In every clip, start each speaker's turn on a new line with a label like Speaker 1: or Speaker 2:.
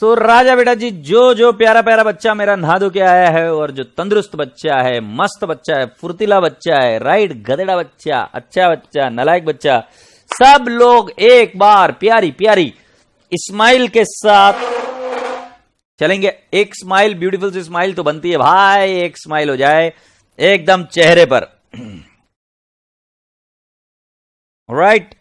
Speaker 1: सो राजा बेटा जी, जो जो प्यारा प्यारा बच्चा मेरा नहा धो के आया है और जो तंदुरुस्त बच्चा है, मस्त बच्चा है, फुर्तीला बच्चा है, राइट, गधेड़ा बच्चा, अच्छा बच्चा, नालायक बच्चा, सब लोग एक बार प्यारी प्यारी स्माइल के साथ चलेंगे। एक स्माइल, ब्यूटीफुल सी स्माइल तो बनती है भाई, एक स्माइल हो जाए एकदम चेहरे पर, राइट।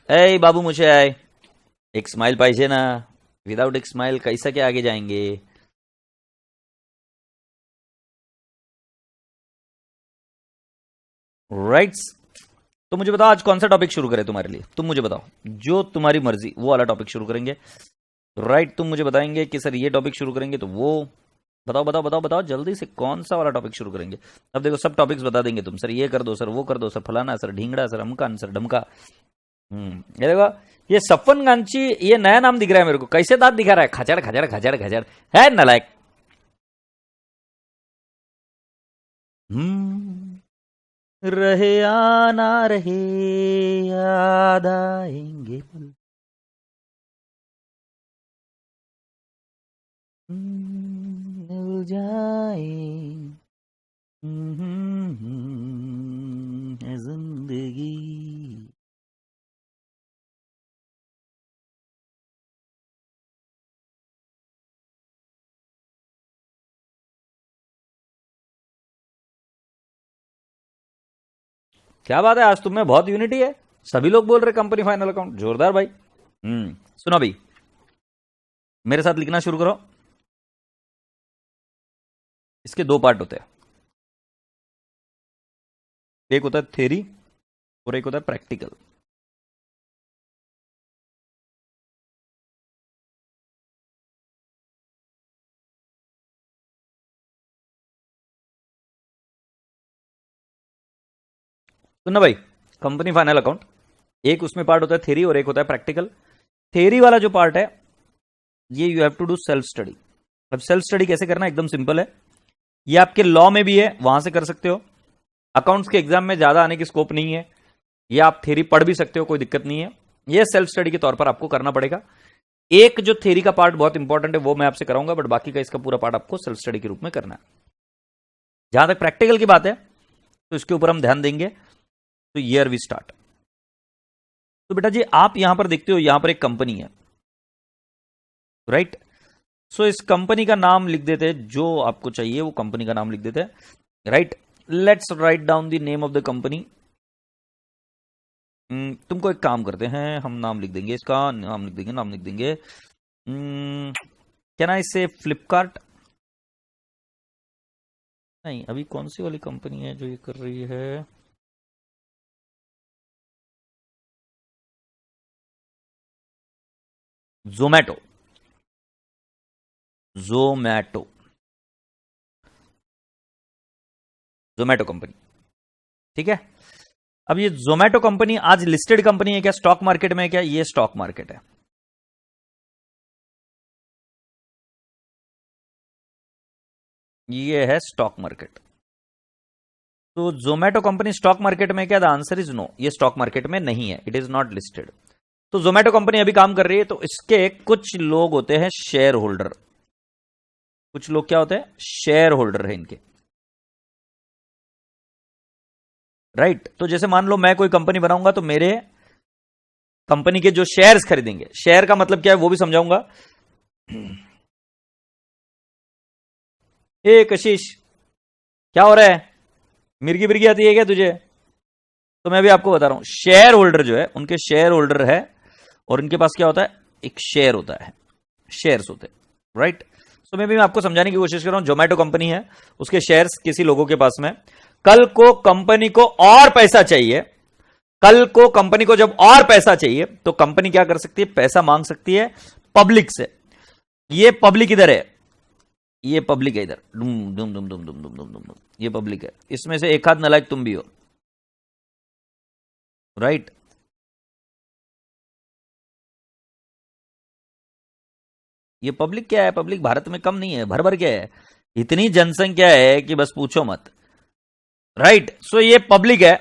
Speaker 1: ए बाबू मुझे आए, एक स्माइल पाहिजे ना, विदाउट एक स्माइल कैसा क्या आगे जाएंगे। राइट्स, तो मुझे बताओ आज कौन सा टॉपिक शुरू करें तुम्हारे लिए, तुम मुझे बताओ, जो तुम्हारी मर्जी वो वाला टॉपिक शुरू करेंगे। राइट, तुम मुझे बताएंगे कि सर ये टॉपिक शुरू करेंगे, तो वो बताओ बताओ बताओ बताओ जल्दी से, कौन सा वाला टॉपिक शुरू करेंगे। अब देखो सब टॉपिक्स बता देंगे तुम, सर ये कर दो, सर वो कर दो, सर फलाना, सर ढींगड़ा, सर अमकान, सर ढमका। ये देखो, ये सफन गांची, ये नया नाम दिख रहा है मेरे को, कैसे दांत दिखा रहा है, खचड़ खचड़ खचड़ खचड़, है नालायक। रहे आना रहे, याद आएंगे पल, मिल जाए जिंदगी। क्या बात है, आज तुम में बहुत यूनिटी है, सभी लोग बोल रहे कंपनी फाइनल अकाउंट, जोरदार भाई। सुनो भाई, मेरे साथ लिखना शुरू करो। इसके दो पार्ट होते हैं, एक होता है थ्योरी और एक होता है प्रैक्टिकल। सुनना भाई, कंपनी फाइनल अकाउंट, एक उसमें पार्ट होता है थ्योरी और एक होता है प्रैक्टिकल। थ्योरी वाला जो पार्ट है, ये you have to do self study. अब सेल्फ स्टडी कैसे करना, एकदम सिंपल है, ये आपके लॉ में भी है, वहां से कर सकते हो। अकाउंट्स के एग्जाम में ज्यादा आने की स्कोप नहीं है, ये आप थ्योरी पढ़ भी सकते हो, कोई दिक्कत नहीं है, ये सेल्फ स्टडी के तौर पर आपको करना पड़ेगा। एक जो थ्योरी का पार्ट बहुत इंपॉर्टेंट है वो मैं आपसे कराऊंगा, बट बाकी का इसका पूरा पार्ट आपको सेल्फ स्टडी के रूप में करना है। जहां तक प्रैक्टिकल की बात है तो इसके ऊपर हम ध्यान देंगे। तो ईयर वी स्टार्ट। तो बेटा जी आप यहां पर देखते हो, यहां पर एक कंपनी है, राइट। सो इस कंपनी का नाम लिख देते हैं, जो आपको चाहिए वो कंपनी का नाम लिख देते हैं, right. Let's write down the name of the company. तुमको एक काम करते हैं, हम नाम लिख देंगे, इसका नाम लिख देंगे, नाम लिख देंगे, क्या ना इससे फ्लिपकार्ट, नहीं अभी कौन सी वाली कंपनी है जो ये कर रही है, जोमैटो, जोमैटो, जोमैटो कंपनी, ठीक है। अब ये जोमैटो कंपनी आज लिस्टेड कंपनी है क्या, स्टॉक मार्केट में है क्या, ये स्टॉक मार्केट है, ये है स्टॉक मार्केट। तो जोमैटो कंपनी स्टॉक मार्केट में क्या, द आंसर इज नो, ये स्टॉक मार्केट में नहीं है, इट इज नॉट लिस्टेड। तो जोमैटो कंपनी अभी काम कर रही है, तो इसके कुछ लोग होते हैं शेयर होल्डर, कुछ लोग क्या होते हैं, शेयर होल्डर है इनके, राइट। तो जैसे मान लो मैं कोई कंपनी बनाऊंगा, तो मेरे कंपनी के जो शेयर्स खरीदेंगे, शेयर का मतलब क्या है वो भी समझाऊंगा। ए कशिश, क्या हो रहा है, मिर्गी बिर्गी आती है क्या तुझे। तो मैं भी आपको बता रहा हूं, शेयर होल्डर जो है उनके शेयर होल्डर है, और इनके पास क्या होता है, एक शेयर होता है, शेयर्स होते हैं, राइट। तो मैं भी आपको समझाने की कोशिश कर रहा हूं, जोमैटो कंपनी है, उसके शेयर्स किसी लोगों के पास में, कल को कंपनी को और पैसा चाहिए, कल को कंपनी को जब और पैसा चाहिए तो कंपनी क्या कर सकती है, पैसा मांग सकती है पब्लिक से। ये पब्लिक इधर है, ये पब्लिक है इधर, डुम डुम डुम डुम डुम डुम डुम डुम, ये पब्लिक है, इसमें से एक हाथ नालायक तुम भी हो, राइट। ये पब्लिक क्या है, पब्लिक भारत में कम नहीं है, भर भर के है, इतनी जनसंख्या है कि बस पूछो मत, राइट। सो ये पब्लिक है।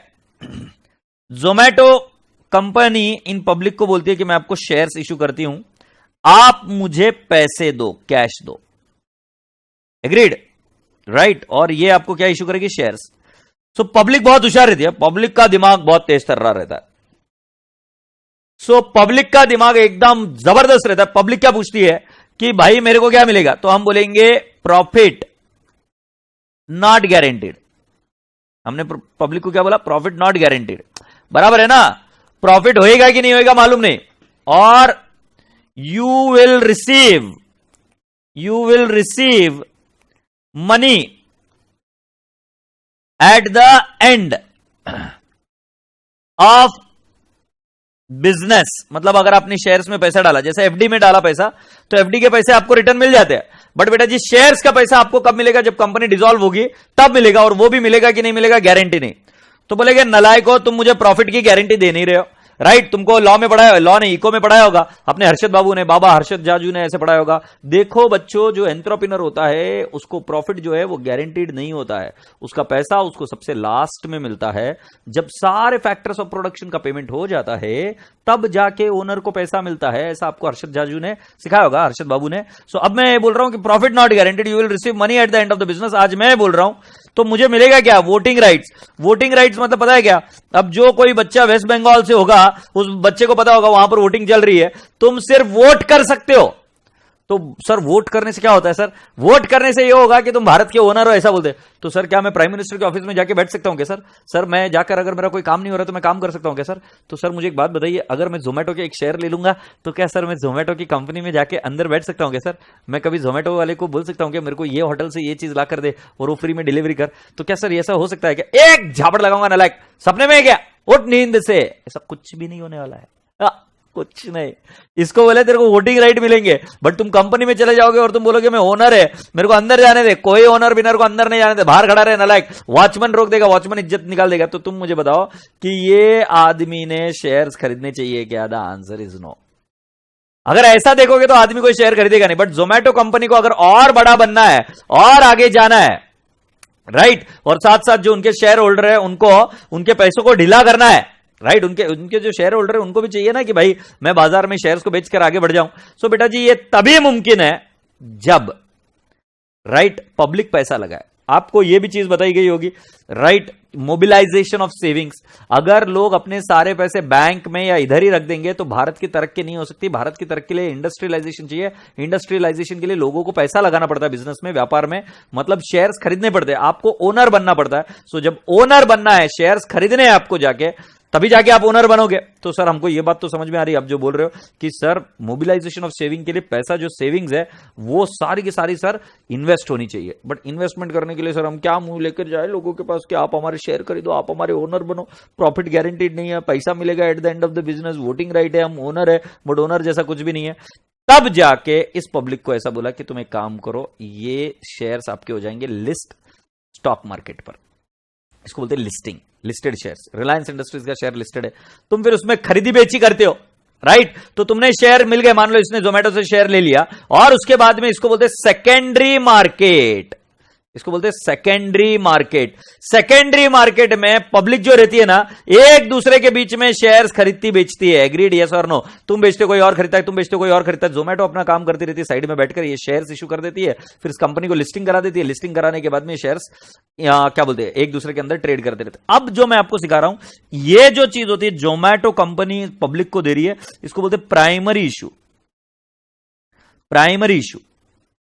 Speaker 1: जोमैटो कंपनी इन पब्लिक को बोलती है कि मैं आपको शेयर्स इशू करती हूं, आप मुझे पैसे दो, कैश दो। Agreed, right. और ये आपको क्या इशू करेगी? शेयर्स। सो पब्लिक बहुत होशियार रहती है, पब्लिक का दिमाग बहुत तेज तर्रा रहता है। सो पब्लिक का दिमाग एकदम जबरदस्त रहता है। पब्लिक क्या पूछती है कि भाई मेरे को क्या मिलेगा? तो हम बोलेंगे प्रॉफिट नॉट गारंटीड। हमने पब्लिक को क्या बोला? Profit not guaranteed. बराबर है ना? प्रॉफिट होएगा कि नहीं होएगा मालूम नहीं, और you will receive money at the end of business. मतलब अगर आपने शेयर्स में पैसा डाला, जैसे एफडी में डाला पैसा, तो एफडी के पैसे आपको रिटर्न मिल जाते हैं। बट बेटा जी शेयर्स का पैसा आपको कब मिलेगा? जब कंपनी डिसॉल्व होगी तब मिलेगा, और वो भी मिलेगा कि नहीं मिलेगा, गारंटी नहीं। तो बोलेगे नलायको, तुम मुझे प्रॉफिट की गारंटी दे नहीं रहे हो, राइट। तुमको लॉ में पढ़ाया, लॉ नहीं इको में पढ़ाया होगा अपने हर्षद बाबू ने, बाबा हर्षद जाजू ने ऐसे पढ़ाया होगा। देखो बच्चों, जो एंटरप्रेन्योर होता है उसको प्रॉफिट जो है वो गारंटीड नहीं होता है। उसका पैसा उसको सबसे लास्ट में मिलता है, जब सारे फैक्टर्स ऑफ प्रोडक्शन का पेमेंट हो जाता है तब जाके ओनर को पैसा मिलता है। ऐसा आपको हर्षद जाजू ने सिखाया होगा, हर्षद बाबू ने। सो अब मैं बोल रहा हूं कि profit not guaranteed, you will receive money at the end of the business. आज मैं बोल रहा हूं तो मुझे मिलेगा क्या? Voting rights. वोटिंग राइट्स मतलब पता है क्या? अब जो कोई बच्चा वेस्ट बंगाल से होगा, उस बच्चे को पता होगा वहां पर वोटिंग चल रही है, तुम सिर्फ वोट कर सकते हो। तो सर वोट करने से क्या होता है? सर वोट करने से ये होगा कि तुम भारत के ओनर हो, ऐसा बोलते हैं। तो सर क्या मैं प्राइम मिनिस्टर के ऑफिस में जाके बैठ सकता हूं क्या? सर मैं जाकर अगर मेरा कोई काम नहीं हो रहा तो मैं काम कर सकता हूं क्या? सर तो सर मुझे एक बात बताइए, अगर मैं जोमेटो के एक शेयर ले लूंगा तो क्या सर मैं जोमेटो की कंपनी में जाके अंदर बैठ सकता हूं क्या? सर मैं कभी जोमेटो वाले को बोल सकता हूं कि मेरे को ये होटल से ये चीज ला कर दे और वो फ्री में डिलीवरी कर? तो क्या सर ऐसा हो सकता है क्या? एक झापड़ लगाऊंगा नालायक, सपने में क्या? उठ नींद से। ऐसा कुछ भी नहीं होने वाला है, कुछ नहीं। इसको बोले तेरे को वोटिंग राइट मिलेंगे, बट तुम कंपनी में चले जाओगे और तुम बोलोगे मैं ओनर है, मेरे को अंदर जाने दे। कोई ओनर बिनर को अंदर नहीं जाने दे, बाहर खड़ा रहे नालायक। वॉचमैन रोक देगा, वॉचमैन इज्जत निकाल देगा। तो तुम मुझे बताओ कि ये आदमी ने शेयर्स खरीदने चाहिए क्या? The answer is no. अगर ऐसा देखोगे तो आदमी कोई शेयर खरीदेगा नहीं। बट जोमेटो कंपनी को अगर और बड़ा बनना है और आगे जाना है, राइट, और साथ साथ जो उनके शेयर होल्डर है उनको उनके पैसों को ढीला करना है, राइट, उनके जो शेयर होल्डर है उनको भी चाहिए ना कि भाई मैं बाजार में शेयर्स को बेचकर आगे बढ़ जाऊं। सो बेटा जी ये तभी मुमकिन है जब, राइट, पब्लिक पैसा लगाए। आपको यह भी चीज बताई गई होगी, राइट, मोबिलाइजेशन ऑफ सेविंग्स। अगर लोग अपने सारे पैसे बैंक में या इधर ही रख देंगे तो भारत की तरक्की नहीं हो सकती। भारत की तरक्की के लिए इंडस्ट्रियलाइजेशन चाहिए। इंडस्ट्रियलाइजेशन के लिए लोगों को पैसा लगाना पड़ता है, बिजनेस में, व्यापार में, मतलब शेयर्स खरीदने पड़ते हैं। आपको ओनर बनना पड़ता है। सो जब ओनर बनना है, शेयर्स खरीदने हैं आपको जाके, तभी जाके आप ओनर बनोगे। तो सर हमको ये बात तो समझ में आ रही है आप जो बोल रहे हो कि सर मोबिलाइजेशन ऑफ सेविंग के लिए पैसा, जो सेविंग्स है वो सारी की सारी सर इन्वेस्ट होनी चाहिए। बट इन्वेस्टमेंट करने के लिए सर हम क्या मुंह लेकर जाए लोगों के पास कि आप हमारे शेयर खरीदो, आप हमारे ओनर बनो। प्रॉफिट गारंटीड नहीं है, पैसा मिलेगा at the end of the business, voting right है, हम ओनर है, बट ओनर जैसा कुछ भी नहीं है। तब जाके इस पब्लिक को ऐसा बोला कि तुम एक काम करो, ये शेयर्स आपके हो जाएंगे लिस्ट स्टॉक मार्केट पर। इसको बोलते हैं listing, listed shares. Reliance industries का शेयर लिस्टेड है, तुम फिर उसमें खरीदी बेची करते हो, राइट। तो तुमने शेयर मिल गए, मान लो इसने जोमेटो से शेयर ले लिया, और उसके बाद में इसको बोलते हैं सेकेंडरी मार्केट। इसको बोलते हैं सेकेंडरी मार्केट। सेकेंडरी मार्केट में पब्लिक जो रहती है ना, एक दूसरे के बीच में शेयर्स खरीदती बेचती है। एग्रीड, यस और नो? तुम बेचते कोई और खरीदता है, तुम बेचते कोई और खरीदता है। जोमेटो अपना काम करती रहती है साइड में बैठकर, ये शेयर्स इशू कर देती है, फिर इस कंपनी को लिस्टिंग करा देती है। लिस्टिंग कराने के बाद में शेयर्स क्या बोलते हैं, एक दूसरे के अंदर ट्रेड करते रहते हैं। अब जो मैं आपको सिखा रहा हूं, ये जो चीज होती है जोमेटो कंपनी पब्लिक को दे रही है, इसको बोलते हैं primary issue. Primary issue,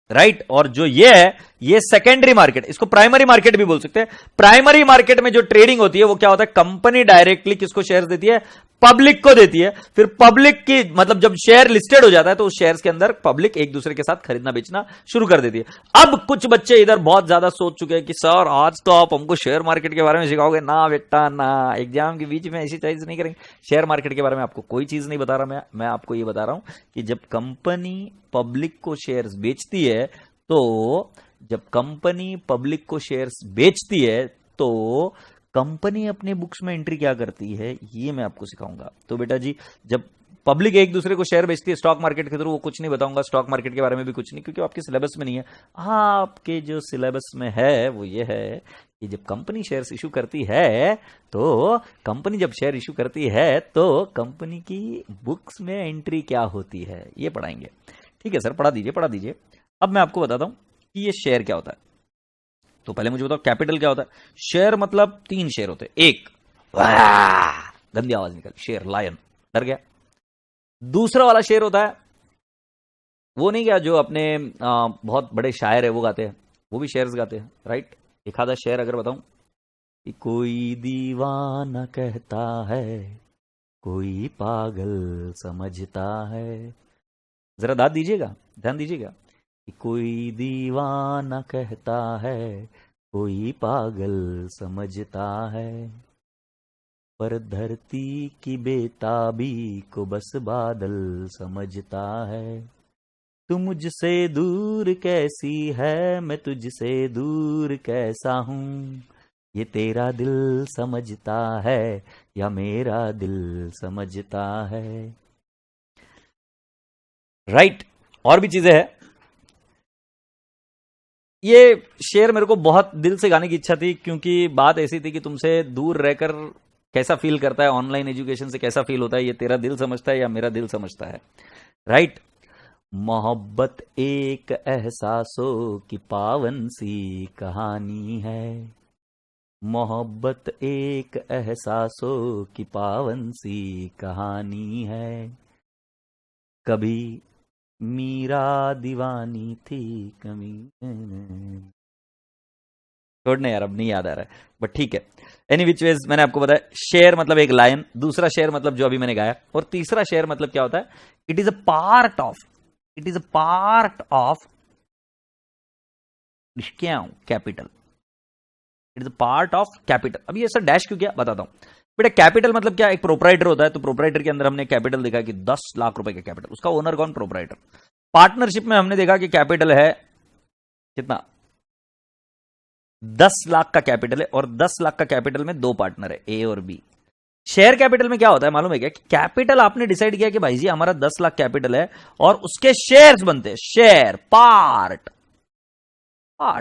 Speaker 1: right. और जो ये है, ये सेकेंडरी मार्केट, इसको प्राइमरी मार्केट भी बोल सकते हैं। प्राइमरी मार्केट में जो ट्रेडिंग होती है वो क्या होता है, कंपनी डायरेक्टली किसको शेयर देती है, पब्लिक को देती है। फिर पब्लिक की, मतलब जब शेयर लिस्टेड हो जाता है तो उस शेयर्स के अंदर पब्लिक एक दूसरे के साथ खरीदना बेचना शुरू कर देती है। अब कुछ बच्चे इधर बहुत ज्यादा सोच चुके हैं कि सर आज तो आप हमको शेयर मार्केट के बारे में सिखाओगे ना बेटा ना, एग्जाम के बीच में ऐसी चीज नहीं करेंगे। शेयर मार्केट के बारे में आपको कोई चीज नहीं बता रहा मैं आपको ये बता रहा हूं कि जब कंपनी पब्लिक को शेयर्स बेचती है, तो जब कंपनी पब्लिक को शेयर्स बेचती है तो कंपनी अपने बुक्स में एंट्री क्या करती है, ये मैं आपको सिखाऊंगा। तो बेटा जी जब पब्लिक एक दूसरे को शेयर बेचती है स्टॉक मार्केट के थ्रू, वो कुछ नहीं बताऊंगा स्टॉक मार्केट के बारे में भी कुछ नहीं, क्योंकि आपके सिलेबस में नहीं है। हाँ, आपके जो सिलेबस में है वो ये है कि जब कंपनी शेयर्स इशू करती है तो कंपनी जब शेयर इशू करती है तो कंपनी की बुक्स में एंट्री क्या होती है, ये पढ़ाएंगे। ठीक है सर, पढ़ा दीजिए। अब मैं आपको बताता हूं कि ये शेयर क्या होता है। तो पहले मुझे बताओ कैपिटल क्या होता है। शेयर मतलब 3 शेयर होते हैं। एक, गंदी आवाज निकल, शेयर, लायन, डर गया। दूसरा वाला शेयर होता है वो नहीं क्या जो अपने बहुत बड़े शायर है वो गाते हैं, वो भी शेयर्स गाते हैं, राइट। एक आधा शेयर अगर बताऊं कि कोई दीवाना कहता है, कोई पागल समझता है, जरा ध्यान दीजिएगा कि कोई दीवाना कहता है, कोई पागल समझता है, पर धरती की बेताबी को बस बादल समझता है। तू मुझसे दूर कैसी है, मैं तुझसे दूर कैसा हूं, ये तेरा दिल समझता है या मेरा दिल समझता है, राइट। और भी चीजें हैं। ये शेर मेरे को बहुत दिल से गाने की इच्छा थी, क्योंकि बात ऐसी थी कि तुमसे दूर रहकर कैसा फील करता है, ऑनलाइन एजुकेशन से कैसा फील होता है, ये तेरा दिल समझता है या मेरा दिल समझता है, राइट। मोहब्बत एक एहसासों की पावन सी कहानी है, मोहब्बत एक एहसासों की पावन सी कहानी है, कभी मीरा दीवानी थी, कभी छोड़ने यार, अब नहीं याद आ रहा है, बट ठीक है। एनी विच वेज मैंने आपको बताया शेयर मतलब एक लायन, दूसरा शेयर मतलब जो अभी मैंने गाया, और तीसरा शेयर मतलब क्या होता है, it is a part of capital, it is a part of capital. अभी ऐसा डैश क्यों किया बताता हूं बेटा। कैपिटल मतलब क्या, एक प्रोपराइटर होता है, तो प्रोपराइटर के अंदर हमने कैपिटल देखा कि 10 लाख रुपए का कैपिटल, उसका ओनर कौन, प्रोपराइटर। पार्टनरशिप में हमने देखा कि कैपिटल है कितना, 10 लाख का कैपिटल है, और 10 लाख का कैपिटल में 2 पार्टनर है, ए और बी। शेयर कैपिटल में क्या होता है मालूम है क्या, कि कैपिटल आपने डिसाइड किया कि भाई जी हमारा 10 लाख कैपिटल है, और उसके शेयर्स बनते हैं, शेयर, पार्ट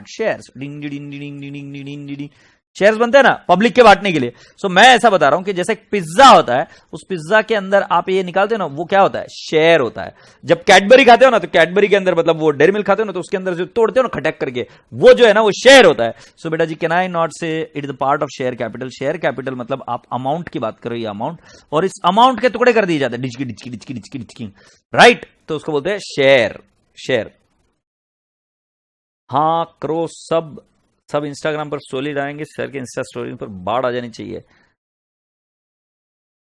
Speaker 1: शेयर्स, डिंग डिंग डिंग डिंग डिंग डिंग, शेयर्स बनते हैं ना पब्लिक के बांटने के लिए। सो मैं ऐसा बता रहा हूं कि जैसे पिज्जा होता है, उस पिज्जा के अंदर आप ये निकालते हो ना, वो क्या होता है, शेयर होता है। जब कैडबरी खाते हो ना, तो कैडबरी के अंदर मतलब वो डेयरी मिल्क खाते हो ना, तो उसके अंदर जो तोड़ते हो ना खटक करके, वो जो है ना वो शेयर होता है। सो बेटा जी कैन आई नॉट से it is the part of share capital. Share capital मतलब आप अमाउंट की बात करो, ये अमाउंट, और इस अमाउंट के टुकड़े कर दिए जाते हैं, डिचकी डिचकी डिचकी डिचकी डिचकी, राइट। तो उसको बोलते हैं शेयर। हाँ करो, सब इंस्टाग्राम पर स्टोरी डालेंगे, सर के इंस्टा स्टोरी पर बाढ़ आ जानी चाहिए।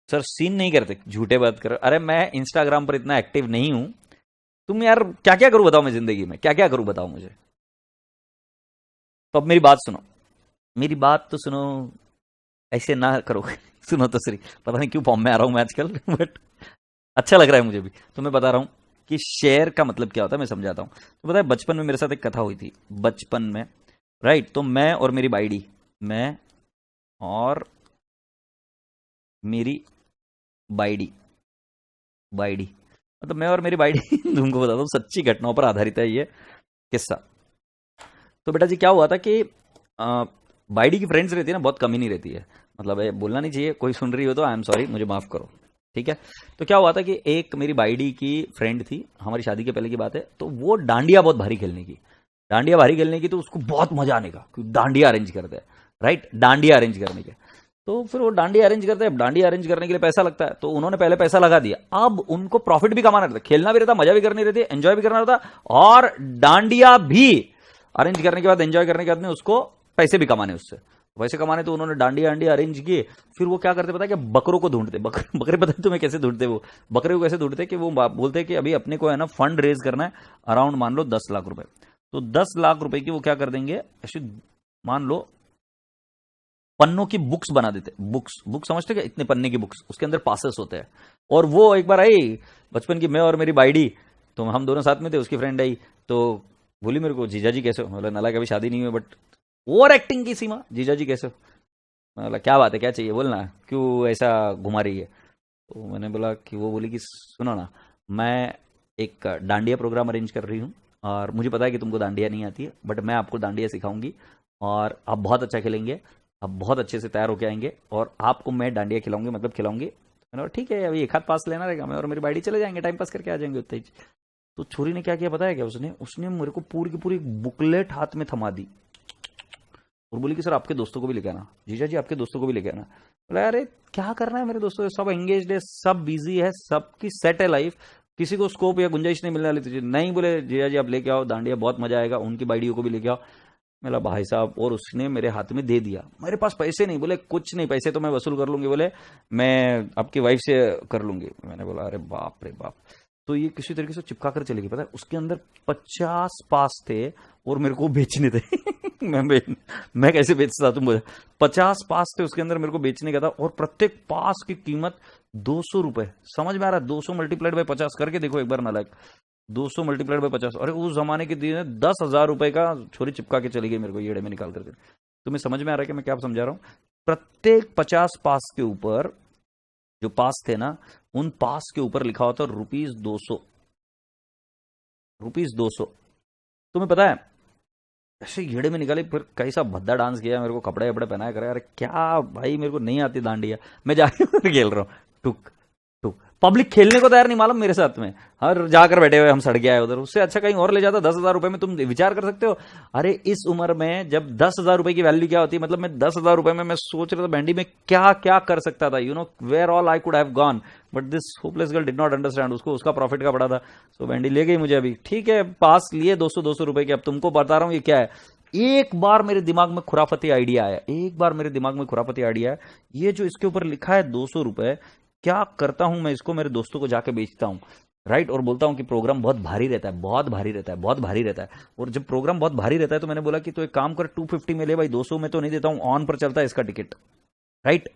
Speaker 1: सर सीन नहीं करते, झूठे बात करो। अरे मैं इंस्टाग्राम पर इतना एक्टिव नहीं हूं। तुम यार क्या क्या करूं बताओ, मैं जिंदगी में क्या क्या करूं बताओ मुझे। तो अब मेरी बात सुनो, मेरी बात तो सुनो, ऐसे ना करो सुनो तो सही, पता नहीं क्यों फॉर्म में आ रहा हूं मैं आजकल बट अच्छा लग रहा है मुझे भी। तो मैं बता रहा हूं कि शेयर का मतलब क्या होता है, मैं समझाता हूं। तो पता है बचपन में मेरे साथ एक कथा हुई थी, बचपन में, राइट। तो मैं और मेरी बाइडी, मैं और मेरी बाइडी बाइडी मतलब मैं और मेरी बाइडी तुमको बताता हूँ, सच्ची घटनाओं पर आधारित है ये किस्सा। तो बेटा जी क्या हुआ था कि बाइडी की फ्रेंड्स रहती है ना, बहुत कमी नहीं रहती है, मतलब ये बोलना नहीं चाहिए, कोई सुन रही हो तो आई एम सॉरी, मुझे माफ करो, ठीक है। तो क्या हुआ था कि एक मेरी बाइडी की फ्रेंड थी, हमारी शादी के पहले की बात है, तो वो डांडिया बहुत भारी खेलने की, तो उसको बहुत मजा आने का, डांडिया अरेंज करते हैं, राइट, डांडिया अरेंज करने के। तो फिर वो डांडिया अरेंज करते हैं, डांडिया अरेंज करने के लिए पैसा लगता है, तो उन्होंने पहले पैसा लगा दिया। अब उनको प्रॉफिट भी कमाना रहता, खेलना भी रहता, मजा भी करनी रहती, एंजॉय भी करना रहता, और डांडिया भी अरेंज करने के बाद, एंजॉय करने के बाद में उसको पैसे भी कमाने उससे, वैसे कमाने। तो उन्होंने डांडिया अरेंज किए। फिर वो क्या करते पता है कि बकरों को ढूंढते, बकरे पता है तुम्हें कैसे ढूंढते, वो बकरे को कैसे ढूंढते कि वो बोलते कि अभी अपने को है ना फंड रेज करना है, अराउंड मान लो 10 लाख रुपए। तो 10 लाख रुपए की वो क्या कर देंगे, ऐसे मान लो पन्नों की बुक्स बना देते, बुक्स समझते क्या, इतने पन्ने की बुक्स, उसके अंदर पासेस होते हैं। और वो एक बार आई बचपन की, मैं और मेरी बाइडी, तो हम दोनों साथ में थे, उसकी फ्रेंड आई, तो बोली मेरे को जीजा जी कैसे हो, मतलब नाला कभी शादी नहीं हुई बट ओवर एक्टिंग की सीमा, जीजा जी कैसे हो, मतलब क्या बात है, क्या चाहिए बोलना, क्यों ऐसा घुमा रही है। तो मैंने बोला कि, वो बोली कि सुनो ना, मैं एक डांडिया प्रोग्राम अरेंज कर रही हूँ, और मुझे पता है कि तुमको डांडिया नहीं आती है, बट मैं आपको डांडिया सिखाऊंगी, और आप बहुत अच्छा खेलेंगे, आप बहुत अच्छे से तैयार होके आएंगे और आपको मैं डांडिया खिलाऊंगी, मतलब खिलाऊंगी। मैंने बोला ठीक है, अभी एक हाथ पास लेना रहेगा, मैं और मेरी बाड़ी चले जाएंगे, टाइम पास करके आ जाएंगे उतने ही। तो छोरी ने क्या किया पता है क्या, उसने उसने मेरे को पूरी की पूरी बुकलेट हाथ में थमा दी और बोली कि सर आपके दोस्तों को भी लेके आना, जीजा जी आपके दोस्तों को भी लेके आना। बोला अरे क्या करना है मेरे दोस्तों, सब एंगेज्ड है, सब बिजी है, सबकी सेट है लाइफ, किसी को स्कोप या गुंजाइश नहीं मिलने वाली तुझे। नहीं, बोले जीजा जी आप लेके आओ दांडिया, बहुत मजा आएगा, उनकी बाइडियों को भी लेके आओ। मेरा भाई साहब, और उसने मेरे हाथ में दे दिया। मेरे पास पैसे नहीं, बोले कुछ नहीं, पैसे तो मैं वसूल कर लूंगी, बोले मैं आपकी वाइफ से कर लूंगी। मैंने बोला अरे बाप रे बाप। तो ये किसी तरीके से चिपका कर चलेगी, पता है उसके अंदर 50 पास थे और मेरे को बेचने थे। मैं कैसे बेचता तुम बोले, 50 पास थे उसके अंदर, मेरे को बेचने का था और प्रत्येक पास की कीमत 200 रुपए। समझ में आ रहा है, 200 मल्टीप्लाइड बाय 50 करके देखो एक बार नालायक, 200 मल्टीप्लाइड बाय 50। अरे उस जमाने के दिन 10,000 रुपए का छोरी चिपका के चली गई मेरे को येड़े में निकाल करके। तुम्हें समझ में आ रहा है कि मैं क्या समझा रहा हूं। प्रत्येक 50 पास के ऊपर जो पास थे ना, उन पास के ऊपर लिखा होता ₹200, ₹200। तुम्हें पता है ऐसे येड़े में निकाली, फिर कैसा भद्दा डांस किया, मेरे को कपड़े वपड़े पहनाया करे। अरे क्या भाई, मेरे को नहीं आती दांडिया, मैं जाके खेल रहा हूँ टुक टुक। पब्लिक खेलने को तैयार नहीं मालूम मेरे साथ में, हर जाकर बैठे हुए हम सड़ गया है उधर। उससे अच्छा कहीं और ले जाता 10,000 रुपए में। तुम विचार कर सकते हो, अरे इस उम्र में जब 10,000 रुपए की वैल्यू क्या होती है, मतलब मैं 10,000 रुपए में मैं सोच रहा था बैंडी में क्या क्या कर सकता था, you know where all I could have gone, but this hopeless girl did not understand. उसको उसका प्रॉफिट का पड़ा था, सो बैंडी ले गई मुझे। अभी ठीक है, पास लिए 200 रुपए के। अब तुमको बता रहा हूं ये क्या है। एक बार मेरे दिमाग में खुराफती आइडिया आया, एक बार मेरे दिमाग में खुराफती आइडिया है, ये जो इसके ऊपर लिखा है 200 रुपए, क्या करता हूं मैं इसको मेरे दोस्तों को जाके बेचता हूं, राइट। और बोलता हूं कि प्रोग्राम बहुत भारी रहता है, बहुत भारी रहता है, बहुत भारी रहता है। और जब प्रोग्राम बहुत भारी रहता है तो मैंने बोला कि तो एक काम कर, 250 में ले भाई, 200 में तो नहीं देता हूं, ऑन पर चलता है इसका टिकट, राइट।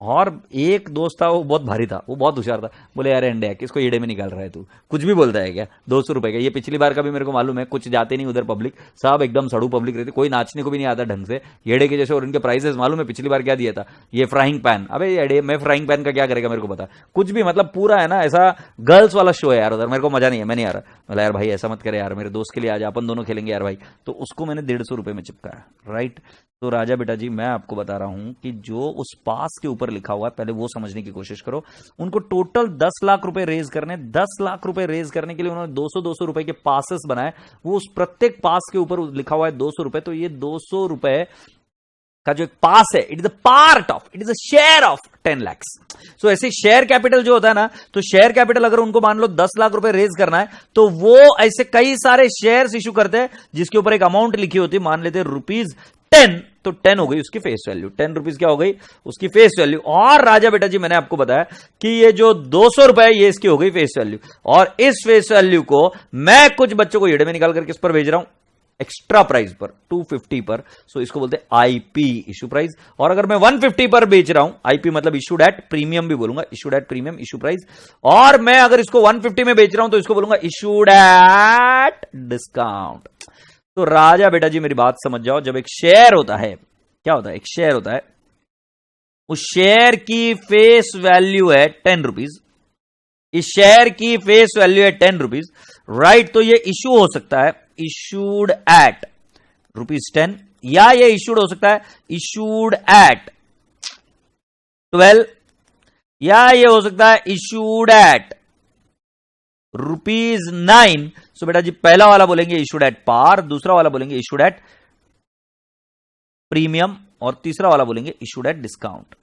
Speaker 1: और एक दोस्त था, वो बहुत भारी था, वो बहुत होशियार था। बोले यार इंडिया किसको येड़े में निकाल रहा है तू, कुछ भी बोलता है क्या, 200 रुपए का। ये पिछली बार का भी मेरे को मालूम है, कुछ जाते नहीं उधर पब्लिक, सब एकदम सड़ू पब्लिक रहती, कोई नाचने को भी नहीं आता ढंग से येड़े के जैसे। और इनके प्राइसेस मालूम है पिछली बार क्या दिया था, ये फ्राइंग पैन। अबे येड़े में फ्राइंग पैन का क्या करेगा मेरे को पता, कुछ भी, मतलब पूरा है ना ऐसा गर्ल्स वाला शो है यार उधर, मेरे को मजा नहीं है, मैं नहीं आ रहा। बोला यार भाई ऐसा मत करे यार, मेरे दोस्त के लिए आज अपन दोनों खेलेंगे यार भाई। तो उसको मैंने 150 रुपए में चिपकाया, राइट। तो राजा बेटा जी, मैं आपको बता रहा हूं कि जो उस पास के ऊपर लिखा हुआ है पहले वो समझने की कोशिश करो। उनको टोटल 10 लाख रुपए रेज करने, 10 लाख रुपए रेज करने के लिए उन्होंने 200 रुपए के पासेस बनाए। वो उस प्रत्येक पास के ऊपर लिखा हुआ है 200 रुपए। तो ये 200 रुपए का जो एक पास है, it is a part of, it is a share of 10 lakhs। सो ऐसे शेयर कैपिटल जो होता है ना, तो शेयर कैपिटल अगर उनको मान लो 10 लाख रुपए रेज करना है, तो वो ऐसे कई सारे शेयर्स इशू करते हैं जिसके ऊपर एक अमाउंट लिखी होती है, मान लेते हैं ₹10। तो 10 हो गई उसकी फेस वैल्यू, 10 रुपीज क्या हो गई उसकी फेस वैल्यू। और राजा बेटा जी मैंने आपको बताया कि ये जो 200 रुपए है ये इसकी हो गई फेस वैल्यू। और इस फेस वैल्यू को मैं कुछ बच्चों को येड़े में निकाल कर किस पर भेज रहा हूं, एक्स्ट्रा प्राइस पर, 250 पर। सो इसको बोलते हैं आईपी, इशू प्राइस। और अगर मैं 150 पर बेच रहा हूं, आईपी मतलब इशूड एट प्रीमियम भी बोलूंगा, issued at premium, issue price. और मैं अगर इसको 150 में बेच रहा हूं तो इसको बोलूंगा इशूड एट डिस्काउंट। तो राजा बेटा जी मेरी बात समझ जाओ, जब एक शेयर होता है, क्या होता है, एक शेयर होता है, उस शेयर की फेस वैल्यू है 10 रुपीज, इस शेयर की फेस वैल्यू है 10 रुपीज, राइट। तो ये इशू हो सकता है इशूड एट ₹10, या ये इशूड हो सकता है इशूड एट 12, या ये हो सकता है इशूड एट ₹9। सो बेटा जी पहला वाला बोलेंगे इशूड एट पार, दूसरा वाला बोलेंगे इशूड एट प्रीमियम, और तीसरा वाला बोलेंगे issued at discount.